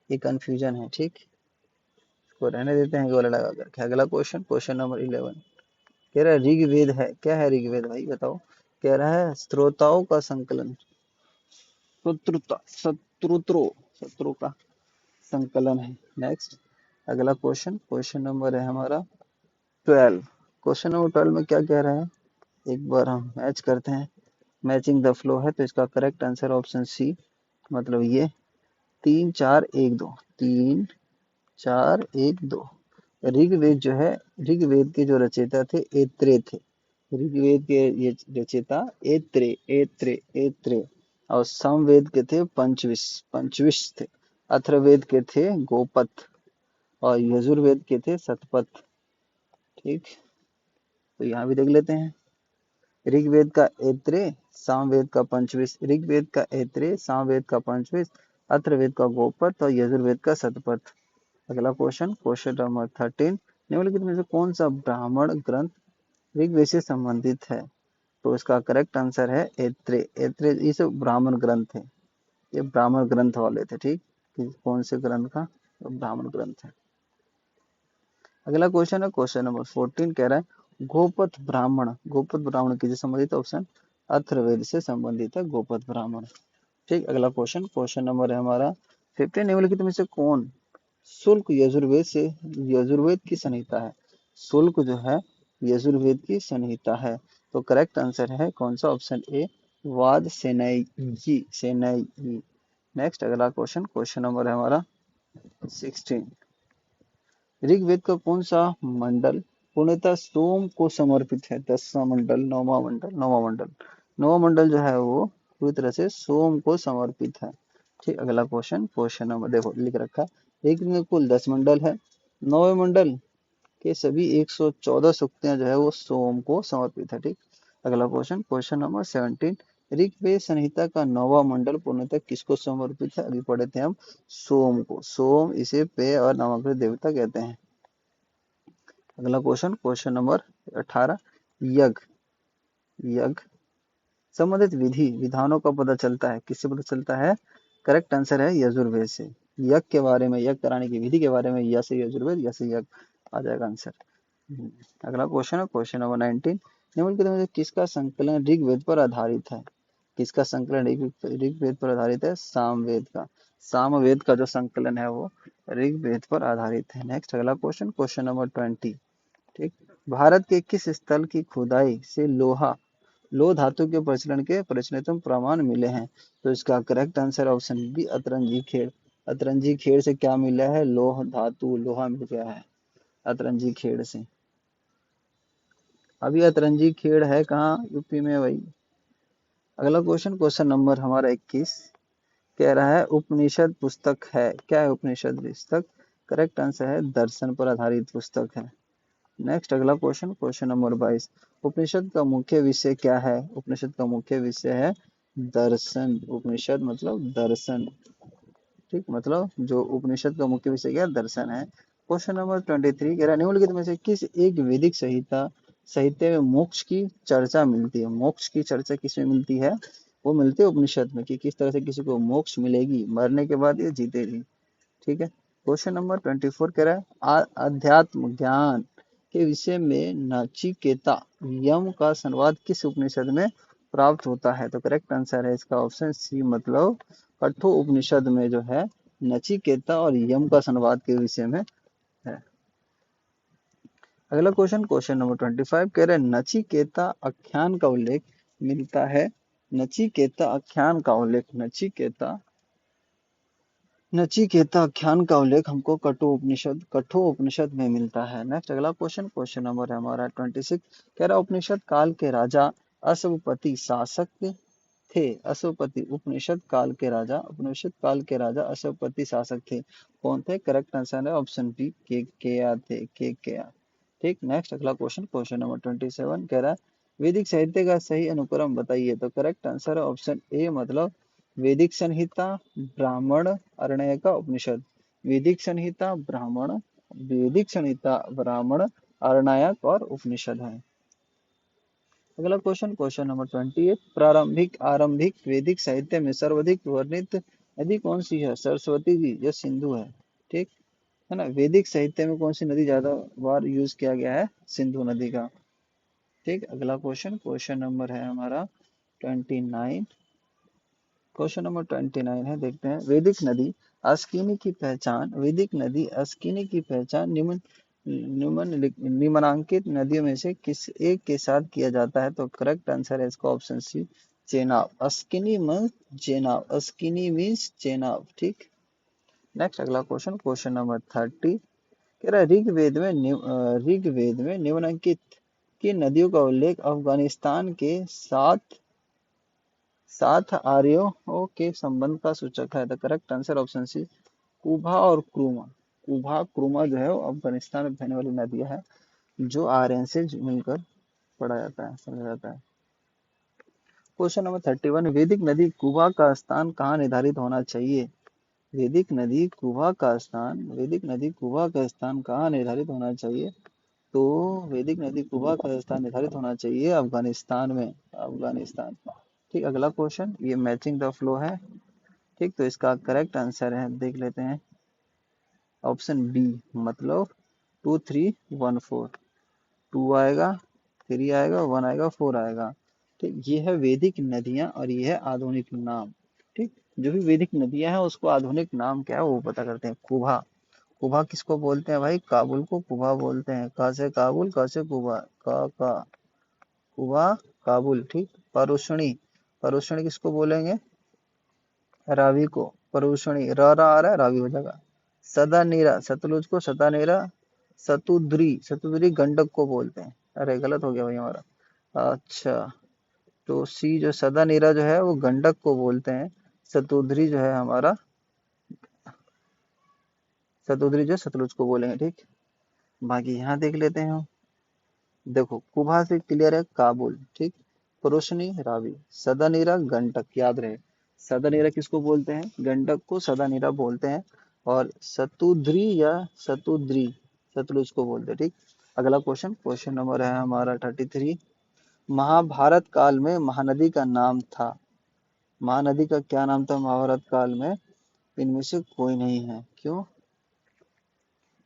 ये कंफ्यूजन है। ठीक, इसको रहने देते हैं गोला लगा करके। अगला क्वेश्चन, क्वेश्चन नंबर 11, कह रहा है ऋग्वेद है, क्या है ऋग्वेद भाई बताओ? कह रहा है श्रोताओं का संकलन, शत्रुता, शत्रु का संकलन है। नेक्स्ट अगला क्वेश्चन, क्वेश्चन नंबर है हमारा 12। क्वेश्चन नंबर 12 में क्या कह रहे हैं, एक बार हम मैच करते हैं, मैचिंग द फ्लो है, तो इसका करेक्ट आंसर ऑप्शन सी, मतलब ये 3 4 1 2, 3 4 1 2। ऋग्वेद जो है, ऋग्वेद के जो रचयिता थे एत्रे थे, ऋग्वेद के ये रचयिता एत्रे, एत्रे, एत्रे। और सामवेद के थे पंचविश, पंचविश थे। अथर्ववेद के थे गोपथ और यजुर्वेद के थे शतपथ। ठीक, तो यहाँ भी देख लेते हैं, ऋग्वेद का ऐत्रेय, सामवेद का पंचविश, ऋग्वेद का ऐत्रेय, सामवेद का पंचविश, अथर्ववेद का गोपथ और यजुर्वेद का शतपथ। अगला क्वेश्चन नंबर 13, निम्नलिखित में से कौन सा ब्राह्मण ग्रंथ ऋग्वेद से संबंधित है? तो इसका करेक्ट आंसर है ऐत्रेय। ऐत्रेय ये सब ब्राह्मण ग्रंथ है, ये ब्राह्मण ग्रंथ वाले थे। ठीक, कौन से ग्रंथ का? तो ब्राह्मण ग्रंथ है। अगला क्वेश्चन है क्वेश्चन नंबर 14, कह रहा है गोपथ ब्राह्मण किससे संबंधित है? ऑप्शन अथर्ववेद से संबंधित है गोपथ ब्राह्मण। ठीक, अगला क्वेश्चन नंबर है हमारा 15, निम्नलिखित में से कौन शुल्क यजुर्वेद की संहिता है? शुल्क जो है यजुर्वेद की संहिता है। तो करेक्ट आंसर है कौन सा? ऑप्शन ए वाद सेनई। नेक्स्ट अगला क्वेश्चन नंबर है हमारा 16, ऋग्वेद का कौन सा मंडल पूर्णतः सोम को समर्पित है? 10वां मंडल, 9वां मंडल जो है वो पूरी तरह से सोम को समर्पित है। ठीक, अगला क्वेश्चन नंबर देखो लिख रखा है, ऋग्वेद में कुल 10 मंडल है, 9वें मंडल के सभी 114 सूक्तियां जो है वो सोम को समर्पित है। ठीक, अगला क्वेश्चन नंबर 17, ऋग्वेद संहिता का 9वां मंडल पूर्णतः किसको समर्पित है? अभी पढ़े थे हम सोम को। सोम इसे पेय और नवग्रह देवता कहते हैं। अगला क्वेश्चन नंबर 18, यज्ञ संबंधित विधानों का पता चलता है किससे पता चलता है? करेक्ट आंसर है यजुर्वेद से। यज्ञ के बारे में, यज्ञ कराने की विधि के बारे में या से यजुर्वेद या से यज्ञ आ जाएगा आंसर। अगला क्वेश्चन नंबर 19, निम्नलिखित में से किसका संकलन ऋग्वेद पर आधारित है? किसका संकलन ऋग्वेद पर आधारित है? सामवेद का जो संकलन है वो ऋग्वेद पर आधारित है। नेक्स्ट अगला क्वेश्चन नंबर 20, ठीक, भारत के किस स्थल की खुदाई से लौह धातु के प्रचलित प्रमाण मिले हैं? तो इसका करेक्ट आंसर ऑप्शन बी अतरंगी खेड़। अतरंगी खेड़ से क्या मिला है? लौह धातु, लोहा मिल गया है अतरंगी खेड़ से। अभी अतरंगी खेड़ है कहाँ? यूपी में भाई। अगला क्वेश्चन नंबर हमारा 21, कह रहा है उपनिषद पुस्तक है क्या? है उपनिषद पुस्तक? करेक्ट आंसर है दर्शन पर आधारित पुस्तक है। नेक्स्ट अगला क्वेश्चन नंबर 22, उपनिषद का मुख्य विषय क्या है? उपनिषद का मुख्य विषय है दर्शन। उपनिषद मतलब दर्शन। ठीक, मतलब जो उपनिषद का मुख्य विषय क्या? दर्शन है। क्वेश्चन नंबर 23, कह रहा है निम्नलिखित में से किस एक वैदिक साहित्य में मोक्ष की चर्चा मिलती है? मोक्ष की चर्चा किसमें मिलती है? वो मिलती है उपनिषद में, कि किस तरह से किसी को मोक्ष मिलेगी, मरने के बाद ये जीतेगी। ठीक है। क्वेश्चन नंबर 24 कह रहा है अध्यात्म ज्ञान के विषय में नचिकेता यम का संवाद किस उपनिषद में प्राप्त होता है? तो करेक्ट आंसर है इसका ऑप्शन सी, मतलब कठोर उपनिषद में जो है नचिकेता और यम का संवाद के विषय में है। अगला क्वेश्चन नंबर 25 कह रहे हैं नचिकेता आख्यान का उल्लेख मिलता है। नचिकेता आख्यान का उल्लेख, नचिकेता आख्यान का उल्लेख हमको कठोर उपनिषद में मिलता है। नेक्स्ट अगला क्वेश्चन नंबर है हमारा 26, कह रहा उपनिषद काल के राजा अश्वपति शासक थे। उपनिषद काल के राजा अश्वपति शासक थे। कौन थे? करेक्ट आंसर है ऑप्शन बी केकया। ठीक, नेक्स्ट अगला क्वेश्चन नंबर 27 कह रहा है वैदिक साहित्य का सही अनुक्रम बताइए। तो करेक्ट आंसर है ऑप्शन ए, मतलब वैदिक संहिता, ब्राह्मण, अरण्यका, उपनिषद। वैदिक संहिता, ब्राह्मण, अरण्यक और उपनिषद है। अगला क्वेश्चन नंबर 28, आरंभिक वैदिक साहित्य में सर्वाधिक वर्णित नदी कौन सी है? सरस्वती जी या सिंधु है? ठीक है ना। वैदिक साहित्य में कौन सी नदी ज्यादा बार यूज किया गया है? सिंधु नदी का। ठीक, अगला क्वेश्चन नंबर है हमारा 29। क्वेश्चन नंबर 29 है, देखते हैं वैदिक नदी अस्किनी की पहचान निम्नलिखित नदियों में से किस एक के साथ किया जाता है? तो करेक्ट आंसर है इसका option C, Chenab. Asikni means Chenab. ठीक, नेक्स्ट अगला क्वेश्चन नंबर 30, कह रहा है ऋग्वेद में निम्नलिखित की नदियों का उल्लेख अफगानिस्तान के साथ आर्यों के संबंध का सूचक है। The correct answer option C, Kubha और क्रुमा जो है वो अफगानिस्तान में बहने वाली नदियां है, जो आर्यन से मिलकर पढ़ा जाता है, समझा जाता है। क्वेश्चन नंबर 31, वैदिक नदी कुबा का स्थान कहाँ निर्धारित होना चाहिए? वैदिक नदी कुबा का स्थान कहाँ निर्धारित होना चाहिए? तो वैदिक नदी कुबा का स्थान निर्धारित होना चाहिए अफगानिस्तान में। अफगानिस्तान। ठीक, अगला क्वेश्चन, ये मैचिंग द फ्लो है। ठीक, तो इसका करेक्ट आंसर है, देख लेते हैं, ऑप्शन बी, मतलब 2314। 2 आएगा, 3 आएगा, 1 आएगा, 4 आएगा। ठीक, ये है वैदिक नदियां और ये है आधुनिक नाम। ठीक, जो भी वैदिक नदियां हैं उसको आधुनिक नाम क्या है वो पता करते हैं। कुबा, कुबा किसको बोलते हैं भाई? काबुल को कुबा बोलते हैं। का से काबुल, का से कुबा, का कुबा, काबुल। ठीक, परुषणी, परुषणी किसको बोलेंगे? रावी को। परुषणी, र रा आ रहा है, रावी हो जाएगा। सदा नीरा, सतलुज को सदा नीरा। सतुद्री, सतुद्री गंडक को बोलते हैं। अरे गलत हो गया भाई हमारा। अच्छा, तो सी जो सदा नीरा जो है वो गंडक को बोलते हैं। सतुद्री जो है हमारा, सतुद्री जो सतलुज को बोलेंगे। ठीक, बाकी यहाँ देख लेते हैं हम। देखो, कुबा से क्लियर है काबुल। ठीक, परोशनी रावी, सदानीरा गंडक, याद रहे सदानीरा किसको बोलते हैं? गंडक को सदानीरा बोलते हैं। और सतुद्री या सतुद्री सतलुज को बोलते हैं। ठीक, अगला क्वेश्चन, क्वेश्चन नंबर है हमारा 33। महाभारत काल में महानदी का नाम था। महानदी का क्या नाम था महाभारत काल में? इनमें से कोई नहीं है। क्यों?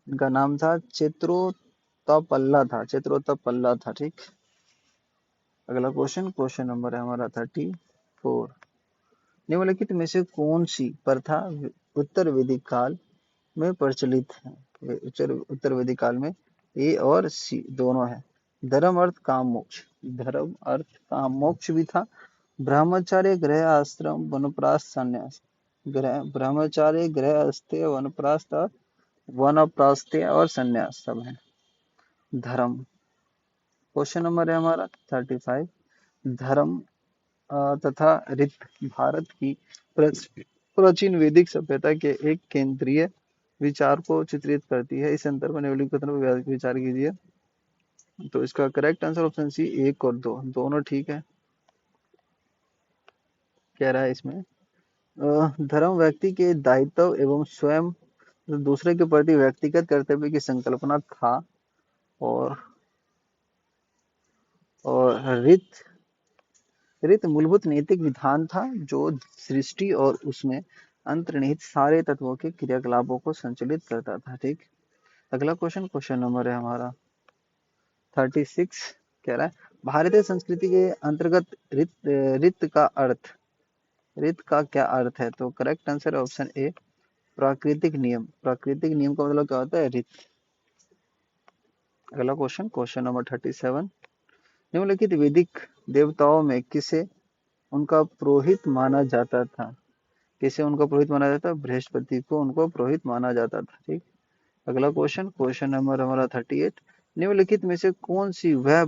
इनका नाम था चित्रोतपल्ला था, चित्रोतपल्ला था। ठीक, अगला क्वेश्चन, क्वेश्चन नंबर है हमारा 34। निम्नलिखित में से कौन सी प्रथा उत्तर वैदिक काल में प्रचलित है? उत्तर वैदिक काल में ए और सी दोनों है। धर्म अर्थ काम मोक्ष, धर्म अर्थ काम मोक्ष भी था। ब्रह्मचार्य गृह आश्रम वनप्राश संन्यास, गृह ब्रह्मचार्य गृह अस्त्य वनप्राश और वनप्रास्त्य और संन्यास सब है। धर्म, क्वेश्चन नंबर है हमारा 35। धर्म तथा रीत भारत की प्राचीन वैदिक सभ्यता के एक केंद्रीय विचार को चित्रित करती है। इस अंतर पर निम्नलिखित कथनों पर विचार कीजिए। तो इसका करेक्ट आंसर ऑप्शन सी, 1 और 2 दोनों ठीक है। कह रहा है इसमें धर्म व्यक्ति के दायित्व एवं स्वयं दूसरे के प्रति व्यक्तिगत कर्तव्य की संकल्पना था। और रीत, रीत मूलभूत नैतिक विधान था जो सृष्टि और उसमें अंतर्निहित सारे तत्वों के क्रियाकलापों को संचालित करता था। ठीक, अगला क्वेश्चन, क्वेश्चन नंबर है हमारा 36। कह रहा है भारतीय संस्कृति के अंतर्गत रित का अर्थ, रित का क्या अर्थ है? तो करेक्ट आंसर है ऑप्शन ए, प्राकृतिक नियम। प्राकृतिक नियम का मतलब क्या होता है? रित। अगला क्वेश्चन, क्वेश्चन नंबर 37। निम्नलिखित वैदिक देवताओं में किसे उनका पुरोहित माना जाता था? किसे उनका पुरोहित माना जाता था? बृहस्पति को उनको पुरोहित माना जाता था। ठीक, अगला क्वेश्चन, क्वेश्चन नंबर हमारा 38। निम्नलिखित में से कौन सी वह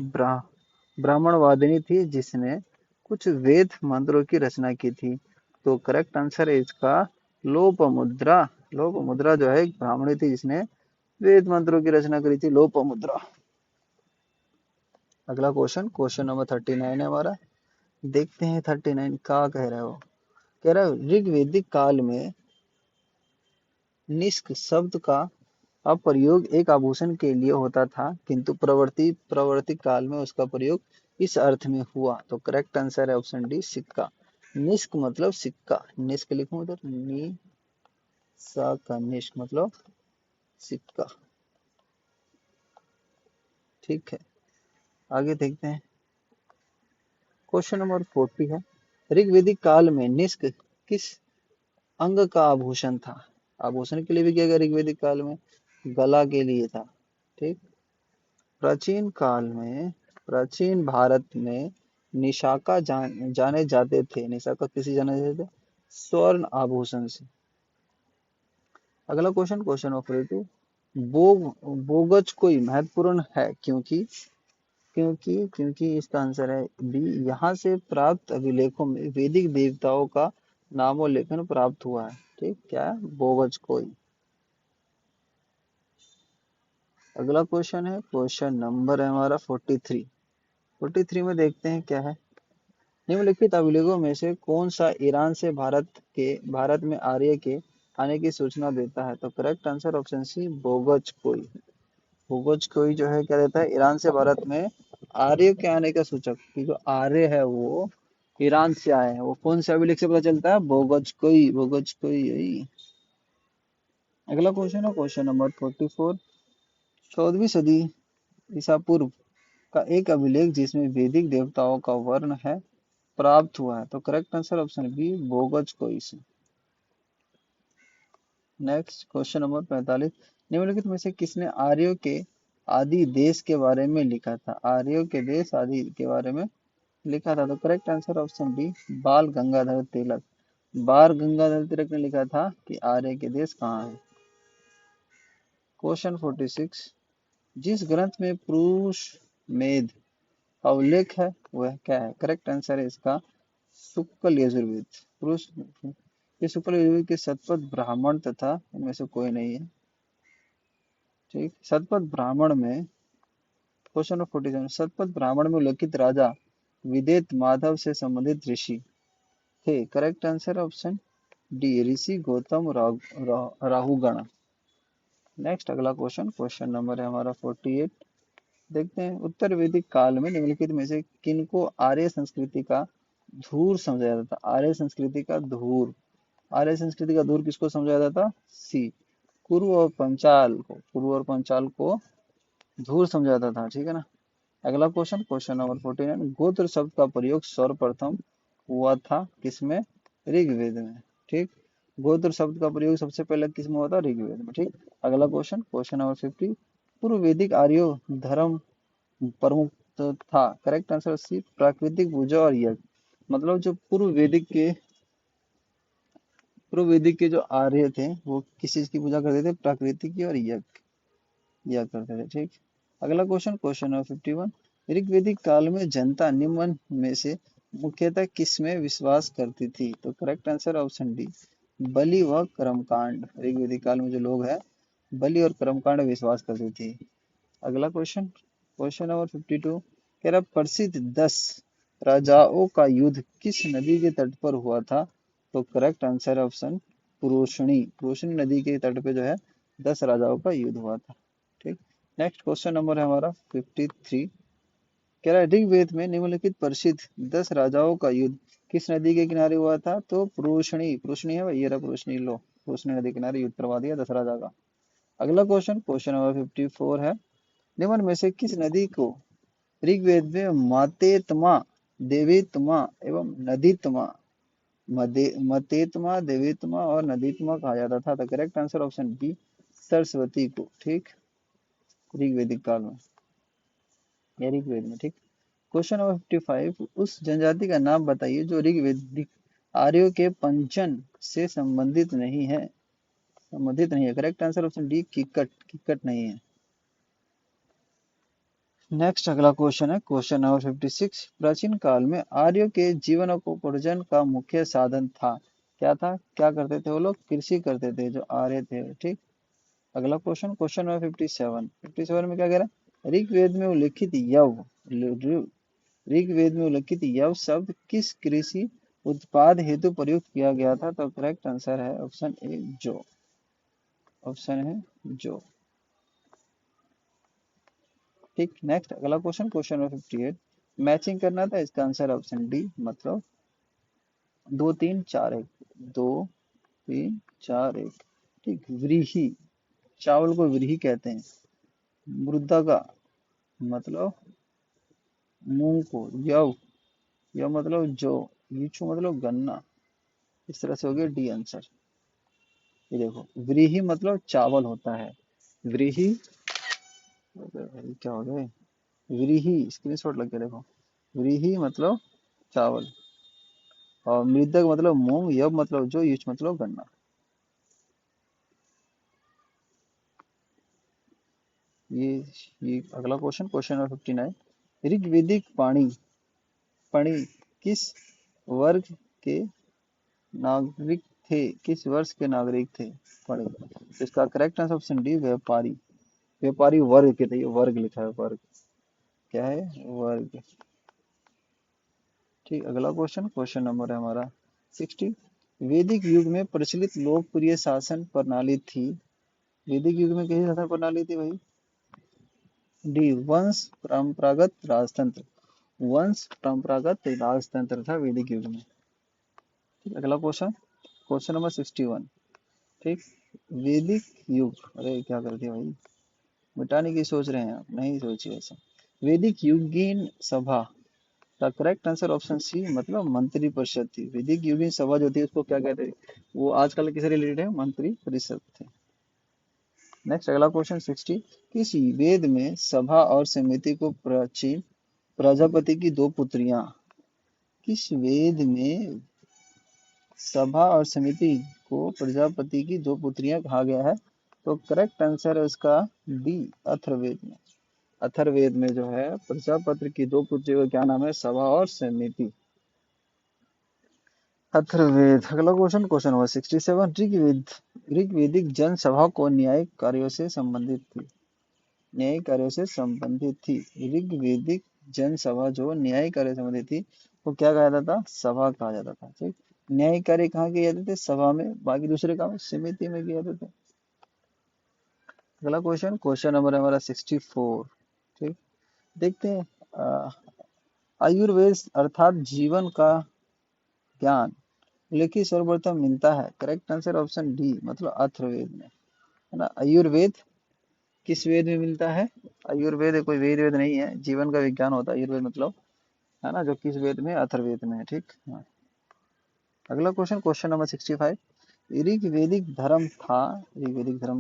ब्राह्मणवादिनी थी जिसने कुछ वेद मंत्रों की रचना की थी? तो करेक्ट आंसर है इसका लोपमुद्रा। लोपमुद्रा जो है एक ब्राह्मणी थी जिसने वेद मंत्रों की रचना करी थी, लोपमुद्रा। अगला क्वेश्चन, क्वेश्चन नंबर 39 है हमारा। देखते हैं 39 क्या कह रहा है वो। कह रहा है ऋग्वैदिक काल में निष्क शब्द का प्रयोग एक आभूषण के लिए होता था, किंतु प्रवर्ती काल में उसका प्रयोग इस अर्थ में हुआ। तो करेक्ट आंसर है ऑप्शन डी, सिक्का। निष्क मतलब सिक्का, निष्क लिखूं उधर, नी सा का निष्क मतलब सिक्का। ठीक है, आगे देखते हैं, क्वेश्चन नंबर 40 है। ऋग्वैदिक काल में निष्क किस अंग का आभूषण था? आभूषण के लिए भी किया गया ऋग्वैदिक काल में, गला के लिए था। ठीक, प्राचीन काल में, प्राचीन भारत में निशाका जाने जाते थे। निशाका किसी जाने जाते थे? स्वर्ण आभूषण से। अगला क्वेश्चन, क्वेश्चन नंबर 42। बोगज कोई महत्वपूर्ण है क्योंकि, क्योंकि इसका आंसर है बी, यहाँ से प्राप्त अभिलेखों में वैदिक देवताओं का नामोल्लेखन प्राप्त हुआ है। ठीक, क्या है? बोगज कोई। अगला क्वेश्चन है, क्वेश्चन नंबर है हमारा 43। 43 में देखते हैं क्या है। निम्नलिखित अभिलेखों में से कौन सा ईरान से भारत में आर्य के आने की सूचना देता है। तो correct answer option C Boghaz Koi. Boghaz Koi जो है क्या देता है, ईरान से भारत में आर्य के आने का सूचक। कि जो आर्य है वो ईरान से आए हैं। वो कौन से अभिलेख से पता चलता है, बोगज कोई, बोगज कोई यही। अगला क्वेश्चन है क्वेश्चन नंबर 44। 14वीं सदी ईसा पूर्व का एक अभिलेख जिसमें वैदिक देवताओं का वर्ण है प्राप्त हुआ है। तो correct answer option B Boghaz Koi से। Next question number 45। निम्नलिखित में से किसने आर्यों के आदि देश के बारे में लिखा था। आर्यों के देश आदि के बारे में लिखा था। तो करेक्ट आंसर ऑप्शन डी बाल गंगाधर तिलक। बाल गंगाधर तिलक ने लिखा था कि आर्य के देश कहाँ है। क्वेश्चन 46। जिस ग्रंथ में पुरुष मेध का उल्लेख है वह क्या है। करेक्ट आंसर है इसका शुक्ल यजुर्वेद। पुरुष ये शुक्ल यजुर्वेद के शतपथ ब्राह्मण तथा इनमें से कोई नहीं है। ठीक, शतपथ ब्राह्मण में क्वेश्चन नंबर 47। शतपथ ब्राह्मण में उल्लेखित राजा विदेत माधव से संबंधित ऋषि थे। करेक्ट आंसर ऑप्शन डी ऋषि गौतम राहुगण। नेक्स्ट अगला क्वेश्चन, क्वेश्चन नंबर है हमारा 48। देखते हैं उत्तर वैदिक काल में निम्नलिखित में से किनको आर्य संस्कृति का धूर समझा जाता था। आर्य संस्कृति का धूर, आर्य संस्कृति का धूर किसको समझा जाता था, सी पूर्व और पंचाल को, पूर्व और पंचाल को धूर समझा जाता था। ठीक है ना। अगला क्वेश्चन, क्वेश्चन नंबर 49। गोत्र शब्द का प्रयोग सर्वप्रथम हुआ था किसमें, ऋग्वेद में। ठीक, गोत्र शब्द का प्रयोग सबसे पहले किसमें हुआ था, ऋग्वेद में। ठीक, अगला क्वेश्चन, क्वेश्चन नंबर 50। पूर्व वैदिक आर्यो धर्म प्रमुख था। करेक्ट आंसर सी प्राकृतिक पूजा और यज्ञ। मतलब जो पूर्व वैदिक के जो आर्य थे वो किस चीज की पूजा करते थे, प्रकृति की और यज्ञ किया करते थे। ठीक, अगला क्वेश्चन, क्वेश्चन नंबर 51। ऋग्वेदिक काल में जनता निम्न में से मुख्यतः किस में विश्वास करती थी। तो करेक्ट आंसर ऑप्शन डी बलि व कर्मकांड। ऋग्वेदिक काल में जो लोग हैं बलि और कर्मकांड में विश्वास करती थी। अगला क्वेश्चन, क्वेश्चन नंबर 52। कह रहा प्रसिद्ध 10 राजाओं का युद्ध किस नदी के तट पर हुआ था। तो करेक्ट आंसर ऑप्शन पुरुषणी। पुरुषणी नदी के तट पे जो है 10 राजाओं का युद्ध हुआ था। ठीक, नेक्स्ट क्वेश्चन नंबर है हमारा 53। कह रहा है ऋग्वेद में निम्नलिखित प्रसिद्ध 10 राजाओं का युद्ध किस नदी के किनारे हुआ था। तो पुरुषणी, पुरुषणी है भाई, ये रहा पुरुषणी, लो पुरुषणी नदी के किनारे युद्ध करवा दिया 10 राजा का। अगला क्वेश्चन, क्वेश्चन नंबर 54 है निम्न में से किस नदी को ऋग्वेद में मतेतमा, देवीतमा एवं नदीतमा, मतेतमा, देवीतमा और नदीतमा कहा जाता था। तो correct answer option B Saraswati को। ठीक, ऋग्वेदिक काल में या ऋग्वेद में। ठीक, क्वेश्चन नंबर 55। उस जनजाति का नाम बताइए जो ऋग्वेदिक आर्यों के पंचन से संबंधित नहीं है। करेक्ट आंसर ऑप्शन डी किक्कट, किक्कट नहीं है। नेक्स्ट अगला क्वेश्चन है क्वेश्चन नंबर 56। प्राचीन काल में आर्यों के जीवनोपार्जन का मुख्य साधन था। क्या था, क्या करते थे वो लोग, कृषि करते थे जो आर्य थे। ठीक, अगला क्वेश्चन, क्वेश्चन नंबर 57। 57 में क्या कह रहा है, ऋग्वेद में उल्लेखित यव शब्द किस कृषि उत्पाद हेतु प्रयुक्त किया गया था। तो करेक्ट आंसर है ऑप्शन ए जो, ऑप्शन है जो। ठीक, नेक्स्ट अगला क्वेश्चन, क्वेश्चन नंबर 58। मैचिंग करना था, इसका आंसर ऑप्शन डी मतलब 2 3 4 1, 2 3 4 1। ठीक, व्रीहि, चावल को व्रीहि कहते हैं। मृदा का मतलब मूंग को, यव मतलब जो, यूचू मतलब गन्ना। इस तरह से हो गया डी आंसर। ये देखो व्रीहि मतलब चावल होता है, व्रीहि, क्या हो गया, व्रीहि स्क्रीनशॉट लग गया देखो। व्रीहि मतलब चावल और मृदक मतलब मूंग, यव मतलब जो, युच मतलब गन्ना। ये ये अगला क्वेश्चन, क्वेश्चन नंबर 59। ऋग्वेदिक पाणी पाणी किस वर्ग के नागरिक थे, किस वर्ष के नागरिक थे पाणी। तो इसका करेक्ट आंसर ऑप्शन डी व्यापारी, व्यापारी वर्ग के थे। ये वर्ग लिखा है, वर्ग क्या है, वर्ग। ठीक, अगला क्वेश्चन, क्वेश्चन नंबर है हमारा 60। वैदिक युग में प्रचलित लोकप्रिय शासन प्रणाली थी। वैदिक युग में कैसी शासन प्रणाली थी भाई? डी, वंश परंपरागत राजतंत्र। वंश परंपरागत राजतंत्र था वैदिक युग में। ठीक, अगला क्वेश्चन, क्वेश्चन नंबर 61। ठीक, वैदिक युग, अरे क्या कर दिया भाई, मिटाने की सोच रहे हैं आप, नहीं सोचिए ऐसा। वैदिक युगीन सभा का करेक्ट आंसर ऑप्शन सी, मतलब मंत्री परिषद थी। वैदिक युगीन सभा जो थी उसको क्या कहते थे? वो आजकल किसे रिलेटेड है? मंत्री परिषद थे। नेक्स्ट अगला क्वेश्चन 60। किस वेद में सभा और समिति को प्राचीन प्रजापति की दो पुत्रियां, किस वेद में सभा और समिति को प्रजापति की दो पुत्रियां कहा गया है? तो करेक्ट आंसर है उसका डी, अथर्ववेद में। अथर्ववेद में जो है प्रजापति की दो पुत्रियों का क्या नाम है? सभा और समिति। अथर्ववेद। अगला क्वेश्चन, क्वेश्चन नंबर 67। ऋग्वेदिक जन सभा को न्यायिक कार्यों से संबंधित थी। न्यायिक कार्यों से संबंधित थी। ऋग्वेदिक जन सभा जो न्यायिक कार्य से संबंधित थी वो क्या कहा जाता था? सभा कहा जाता था। ठीक, न्यायिक कार्य कहाँ किए जाते थे? सभा में, बाकी दूसरे काम समिति में किए जाते थे। अगला क्वेश्चन, क्वेश्चन नंबर हमारा 64। ठीक, देखते हैं। आयुर्वेद अर्थात जीवन का ज्ञान लेखित सर्वप्रथम मिलता है। करेक्ट आंसर ऑप्शन डी, मतलब अथर्ववेद में, है ना। आयुर्वेद किस वेद में मिलता है? आयुर्वेद कोई वेद नहीं है, जीवन का विज्ञान होता है आयुर्वेद, मतलब, है ना, जो किस वेद में? अथर्ववेद में है। ठीक, हाँ। अगला क्वेश्चन, क्वेश्चन नंबर 65। ऋग्वेदिक धर्म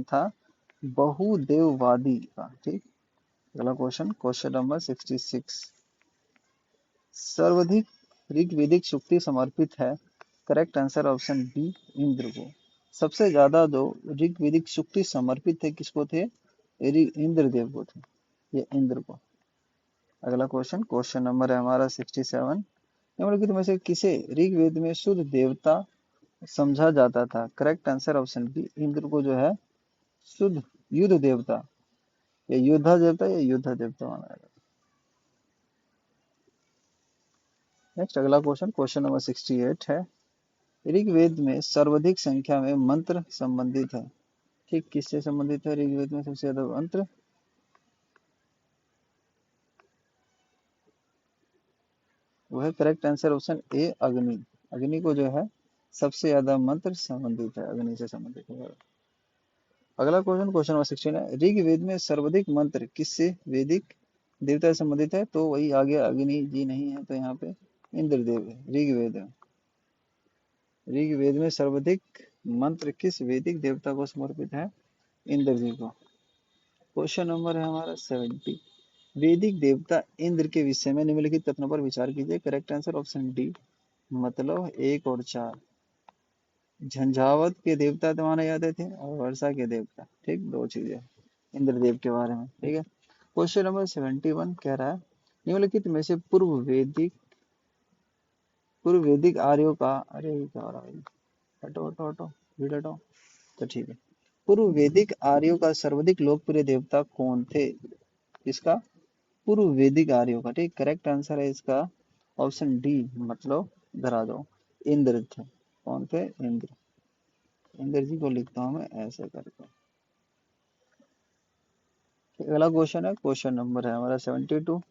था बहुदेववादी का। ठीक, अगला क्वेश्चन, क्वेश्चन नंबर 66। सर्वाधिक ऋग्वेदिक सूक्ति समर्पित है। Correct answer option B, Indra को। सबसे ज्यादा जो ऋग्वेदिक सूक्ति समर्पित थे किसको थे? इंद्र देव को थे, ये इंद्र को। अगला क्वेश्चन, क्वेश्चन नंबर है हमारा 67। निम्नलिखित में से किसे ऋग्वेद में शुद्ध देवता समझा जाता था? Correct answer option B, Indra को जो है शुद्ध युद्ध देवता या योद्धा देवता या युद्ध देवता माना जाता है। नेक्स्ट अगला क्वेश्चन, क्वेश्चन नंबर 68 है। ऋग्वेद में सर्वाधिक संख्या में मंत्र संबंधित है। ठीक, किससे संबंधित है ऋग्वेद में सबसे ज्यादा मंत्र? वो है करेक्ट आंसर ऑप्शन ए, अग्नि। अग्नि को जो है सबसे ज्यादा मंत्र संबंधित है, अग्नि से संबंधित है। अगला क्वेश्चन, क्वेश्चन नंबर 16 है। ऋग्वेद में सर्वाधिक मंत्र किससे वैदिक देवता से संबंधित है? तो वही आ गया, अग्नि जी नहीं है तो यहाँ पे इंद्रदेव है। ऋग्वेद में सर्वाधिक मंत्र किस वैदिक देवता को समर्पित है? इंद्र जी को। क्वेश्चन नंबर है हमारा 70। वैदिक देवता इंद्र के विषय में निम्नलिखित कथनों पर विचार कीजिए। करेक्ट आंसर ऑप्शन डी, मतलब 1 और 4। झंझावत के देवता तो माने जाते थे और वर्षा के देवता। ठीक, दो चीजें इंद्रदेव के बारे में। ठीक है, क्वेश्चन नंबर 71 कह रहा है निम्नलिखित में से पूर्व वैदिक आर्यों का, अरे ये क्या हो रहा है, हटो हटो हटो, भीड़ हटो, तो ठीक है। पूर्व वैदिक आर्यों का सर्वाधिक लोकप्रिय देवता कौन थे? इसका पूर्व वैदिक आर्यों का। ठीक, करेक्ट आंसर है इसका ऑप्शन डी, मतलब धरा दो, इंद्र थे। कौन थे? इंद्र। इंद्र जी को लिखता हूं मैं ऐसे करके। अगला क्वेश्चन है, क्वेश्चन नंबर है हमारा 72।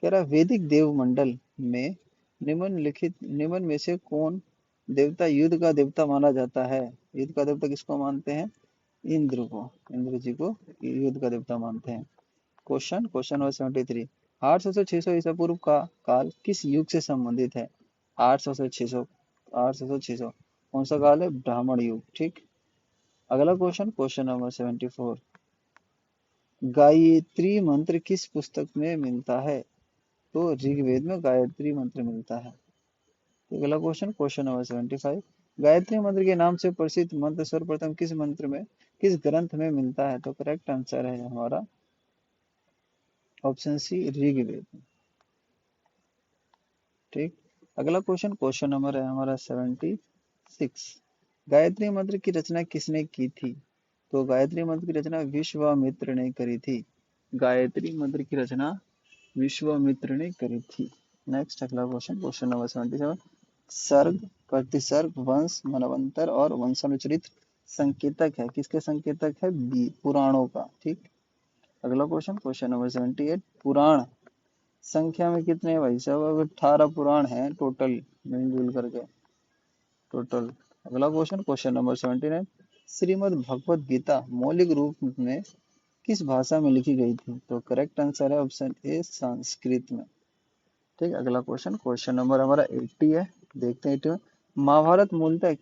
कह रहा है वैदिक देव मंडल में निम्न में से कौन देवता युद्ध का देवता माना जाता है? युद्ध का देवता किसको मानते हैं? इंद्र को। इंद्र जी को युद्ध का देवता मानते हैं। Question, question number 73। 800 से 600 ईसा पूर्व का काल किस युग से संबंधित है? 800 से 600, 800 से 600 कौन सा काल है? ब्राह्मण युग। ठीक, अगला क्वेश्चन, क्वेश्चन नंबर 74। गायत्री मंत्र किस पुस्तक में मिलता है? तो ऋग्वेद में गायत्री मंत्र मिलता है। तो अगला क्वेश्चन, क्वेश्चन नंबर 75। गायत्री मंत्र के नाम से प्रसिद्ध मंत्र सर्वप्रथम किस मंत्र में, किस ग्रंथ में मिलता है? तो करेक्ट आंसर है हमारा ऑप्शन सी, ऋग्वेद। ठीक, अगला क्वेश्चन, क्वेश्चन नंबर है हमारा 76। गायत्री मंत्र की रचना किसने की थी? तो गायत्री मंत्र की रचना विश्वामित्र ने करी थी। गायत्री मंत्र की रचना विश्वामित्र ने करी थी। नेक्स्ट अगला क्वेश्चन, क्वेश्चन नंबर 77। सर्ग, प्रतिसर्ग, वंश, मनवंतर और वंशानुचरित संकेतक है। किसके संकेतक है? बी, पुराणों का। ठीक। अगला क्वेश्चन, क्वेश्चन नंबर 78, पुराण संख्या में कितने हैं भाई साहब? अब 18 पुराण हैं टोटल, मिलजुल करके टोटल। अगला question, question number 79, Shrimad Bhagavad Gita मौलिक रूप में किस भाषा में लिखी गई थी? तो करेक्ट आंसर है ऑप्शन ए, संस्कृत में। ठीक। अगला क्वेश्चन, क्वेश्चन नंबर हमारा 80 है। देखते हैं 80 में, महाभारत मूलतः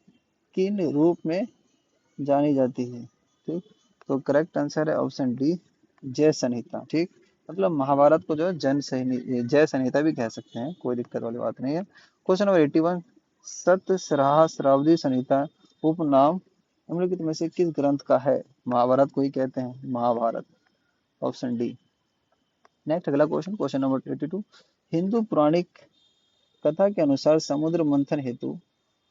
किन रूप में जानी जाती है? ठीक। तो करेक्ट आंसर है ऑप्शन डी, जय संहिता। ठीक। मतलब महाभारत को जो है जय संहिता भी कह सकते हैं, कोई दिक्कत वाली बात नहीं है। क्वेश्चन नंबर 81, सतसहस्राब्दी संहिता उपनाम निम्नलिखित में से किस ग्रंथ का है? महाभारत को ही कहते हैं महाभारत, ऑप्शन डी। नेक्स्ट अगला क्वेश्चन, क्वेश्चन नंबर 82, हिंदू पौराणिक कथा के अनुसार समुद्र मंथन हेतु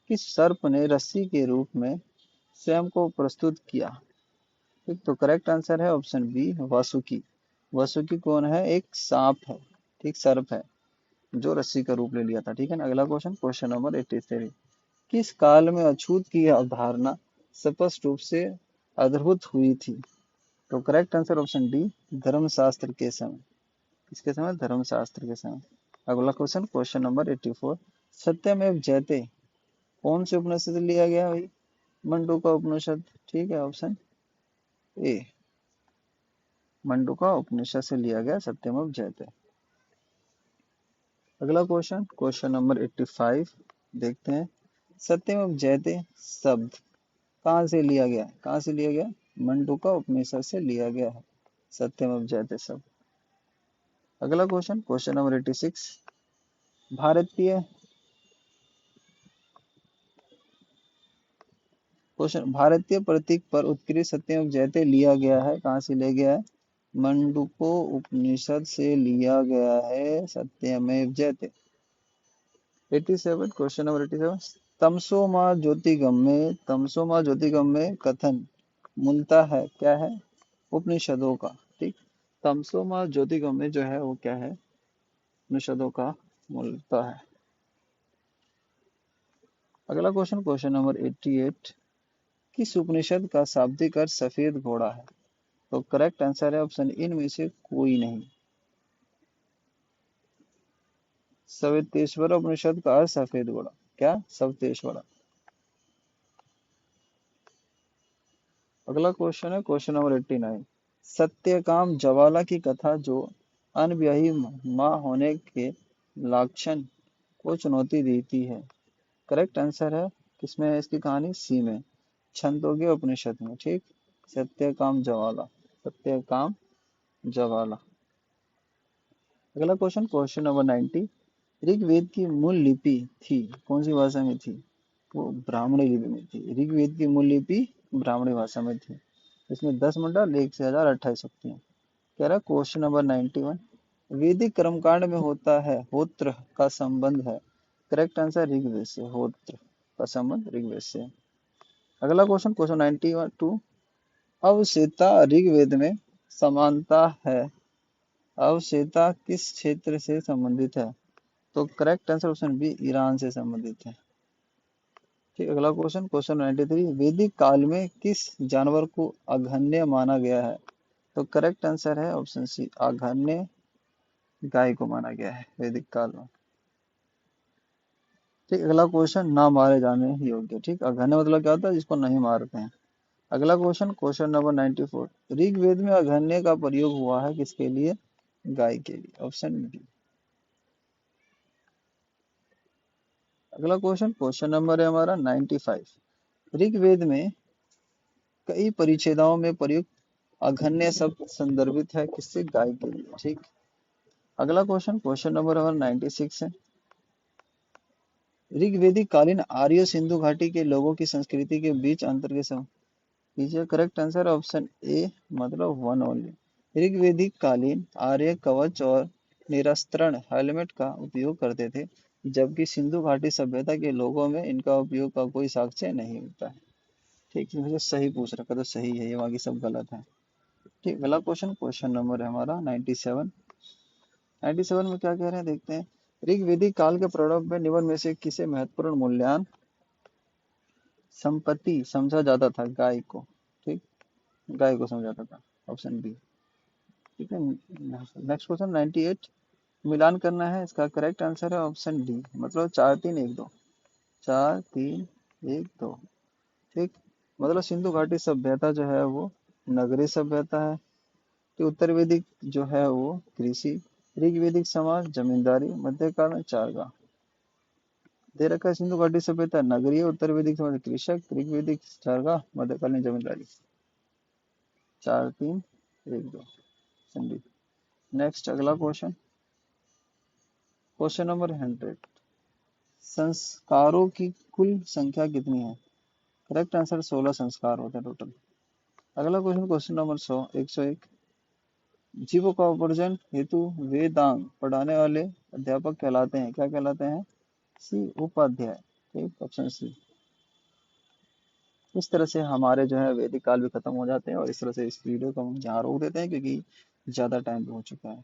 किस सर्प ने रस्सी के रूप में स्वयं को प्रस्तुत किया? ठीक। तो करेक्ट आंसर है ऑप्शन बी, वासुकी। वासुकी कौन है? एक सांप है, ठीक, सर्प है जो रस्सी का रूप ले लिया था। ठीक है ना। अगला क्वेश्चन, क्वेश्चन नंबर 83, किस काल में अछूत की अवधारणा स्पष्ट रूप से अद्भुत हुई थी? तो करेक्ट आंसर ऑप्शन डी, धर्मशास्त्र के समय। किसके समय? धर्मशास्त्र के समय। अगला क्वेश्चन, क्वेश्चन नंबर 84, सत्यमेव जयते कौन से उपनिषद से लिया गया भाई? मंडूका उपनिषद। ठीक है, ऑप्शन ए, मंडूका उपनिषद से लिया गया सत्यमेव जयते। अगला क्वेश्चन, क्वेश्चन नंबर 85, देखते हैं, सत्यमेव जयते शब्द कहाँ से लिया गया? कहाँ से लिया गया? मंडूका उपनिषद से लिया गया है सत्यमेव जयते शब्द। अगला क्वेश्चन, क्वेश्चन नंबर 86, भारतीय क्वेश्चन, भारतीय प्रतीक पर उत्कृष्ट सत्यमेव जयते लिया गया है, कहाँ से लिया गया है? मंडूको उपनिषद से लिया गया है सत्यमेव जयते। 87, क्वेश्चन नंबर 87, तमसो माँ ज्योतिगम्य, तमसो माँ ज्योतिगम्य कथन मूलतः है क्या है? उपनिषदों का। ठीक। तमसो माँ ज्योतिगम्य जो है वो क्या है? उपनिषदों का मूलतः है। अगला क्वेश्चन, क्वेश्चन नंबर 88, किस उपनिषद का शाब्दिक अर्थ सफेद घोड़ा है? तो करेक्ट आंसर है ऑप्शन इनमें से कोई नहीं, सवेतेश्वर उपनिषद का अर्थ सफेद घोड़ा। क्या? सवतेश्वरा। अगला क्वेश्चन है क्वेश्चन नंबर 89, सत्यकाम जवाला की कथा जो अनब्याही माँ होने के लक्षण को चुनौती देती है। करेक्ट आंसर है किसमें है इसकी कहानी? सी में, छंदोग्य उपनिषद में। ठीक। सत्यकाम जवाला, सत्यकाम जवाला। अगला क्वेश्चन, क्वेश्चन नंबर 90, ऋग्वेद की मूल लिपि थी कौन सी भाषा में थी? वो ब्राह्मणी लिपि में थी। ऋग्वेद की मूल लिपि ब्राह्मणी भाषा में थी। इसमें 10 मंडल, 1 से 1028 शक्तियां। कह रहा क्वेश्चन नंबर 91, वैदिक कर्मकांड में होता है होत्र का संबंध है। करेक्ट आंसर ऋग्वेद से, होत्र का संबंध ऋग्वेद से। अगला क्वेश्चन, क्वेश्चन 92, अवसेता ऋग्वेद में समानता है, अवसेता किस क्षेत्र से संबंधित है? तो correct answer option B, Iran से संबंधित है। ठीक। अगला क्वेश्चन, क्वेश्चन 93, वैदिक काल में किस जानवर को अघन्य माना गया है? तो करेक्ट आंसर है ऑप्शन सी, अघन्य गाय को माना गया है वैदिक काल में। ठीक। अगला क्वेश्चन, ना मारे जाने योग्य। ठीक। अघन्य मतलब क्या होता है? जिसको नहीं मारते हैं। अगला क्वेश्चन, क्वेश्चन नंबर 94, ऋग्वेद में अघन्य का प्रयोग हुआ है किसके लिए? गाय के लिए, ऑप्शन बी। अगला क्वेश्चन, क्वेश्चन नंबर है हमारा 95, ऋग्वेद में कई परिच्छेदों में प्रयुक्त अघन्य शब्द संदर्भित है किससे? गाय के लिए। ठीक। अगला क्वेश्चन, क्वेश्चन नंबर हमारा 96 है, ऋग्वेदिक कालीन आर्य सिंधु घाटी के लोगों की संस्कृति के बीच अंतर के समय कीजिए। करेक्ट आंसर ऑप्शन ए, मतलब वन ओनली। ऋग्वेदिक कालीन आर्य कवच और निरस्त्रण हेलमेट का उपयोग करते थे, जबकि सिंधु घाटी सभ्यता के लोगों में इनका उपयोग का कोई साक्ष्य नहीं मिलता है। ठीक है, मुझे सही पूछ रखा तो सही है, ये बाकी सब गलत है। ठीक। अगला क्वेश्चन, क्वेश्चन नंबर है हमारा 97। 97 में क्या कह रहे हैं देखते हैं, ऋग्वेदिक काल के प्रारंभ में निम्न में से किसे महत्वपूर्ण मूल्यवान संपत्ति समझा जाता था? गाय को। ठीक, गाय को समझा जाता था। Option B. ठीक है। नेक्स्ट क्वेश्चन 98 मिलान करना है, इसका करेक्ट आंसर है ऑप्शन डी, मतलब 4 3 1 2। 4 3 1 2। ठीक, मतलब सिंधु घाटी सभ्यता जो है वो नगरीय सभ्यता है। कि उत्तर वैदिक जो है वो कृषि, ऋग्वेदिक समाज जमींदारी, मध्यकाल में चारगा। दे रखा है सिंधु घाटी सभ्यता नगरीय, उत्तर वैदिक समाज कृषक, ऋग्वेदिक चारगा, मध्यकालीन जमींदारी। 4 3 1 2 संदीप। नेक्स्ट अगला क्वेश्चन, क्वेश्चन नंबर 100। संस्कारों की कुल संख्या कितनी है? करेक्ट आंसर 16 संस्कार होते हैं टोटल। अगला क्वेश्चन, क्वेश्चन नंबर 101। जीवकोपार्जन हेतु वेदांग पढ़ाने वाले अध्यापक कहलाते हैं, क्या कहलाते हैं? सी, उपाध्याय। ठीक, ऑप्शन सी। इस तरह से हमारे जो है वैदिक काल भी खत्म हो जाते हैं और इस तरह से इस वीडियो को हम यहाँ रोक देते हैं क्योंकि ज्यादा टाइम हो चुका है।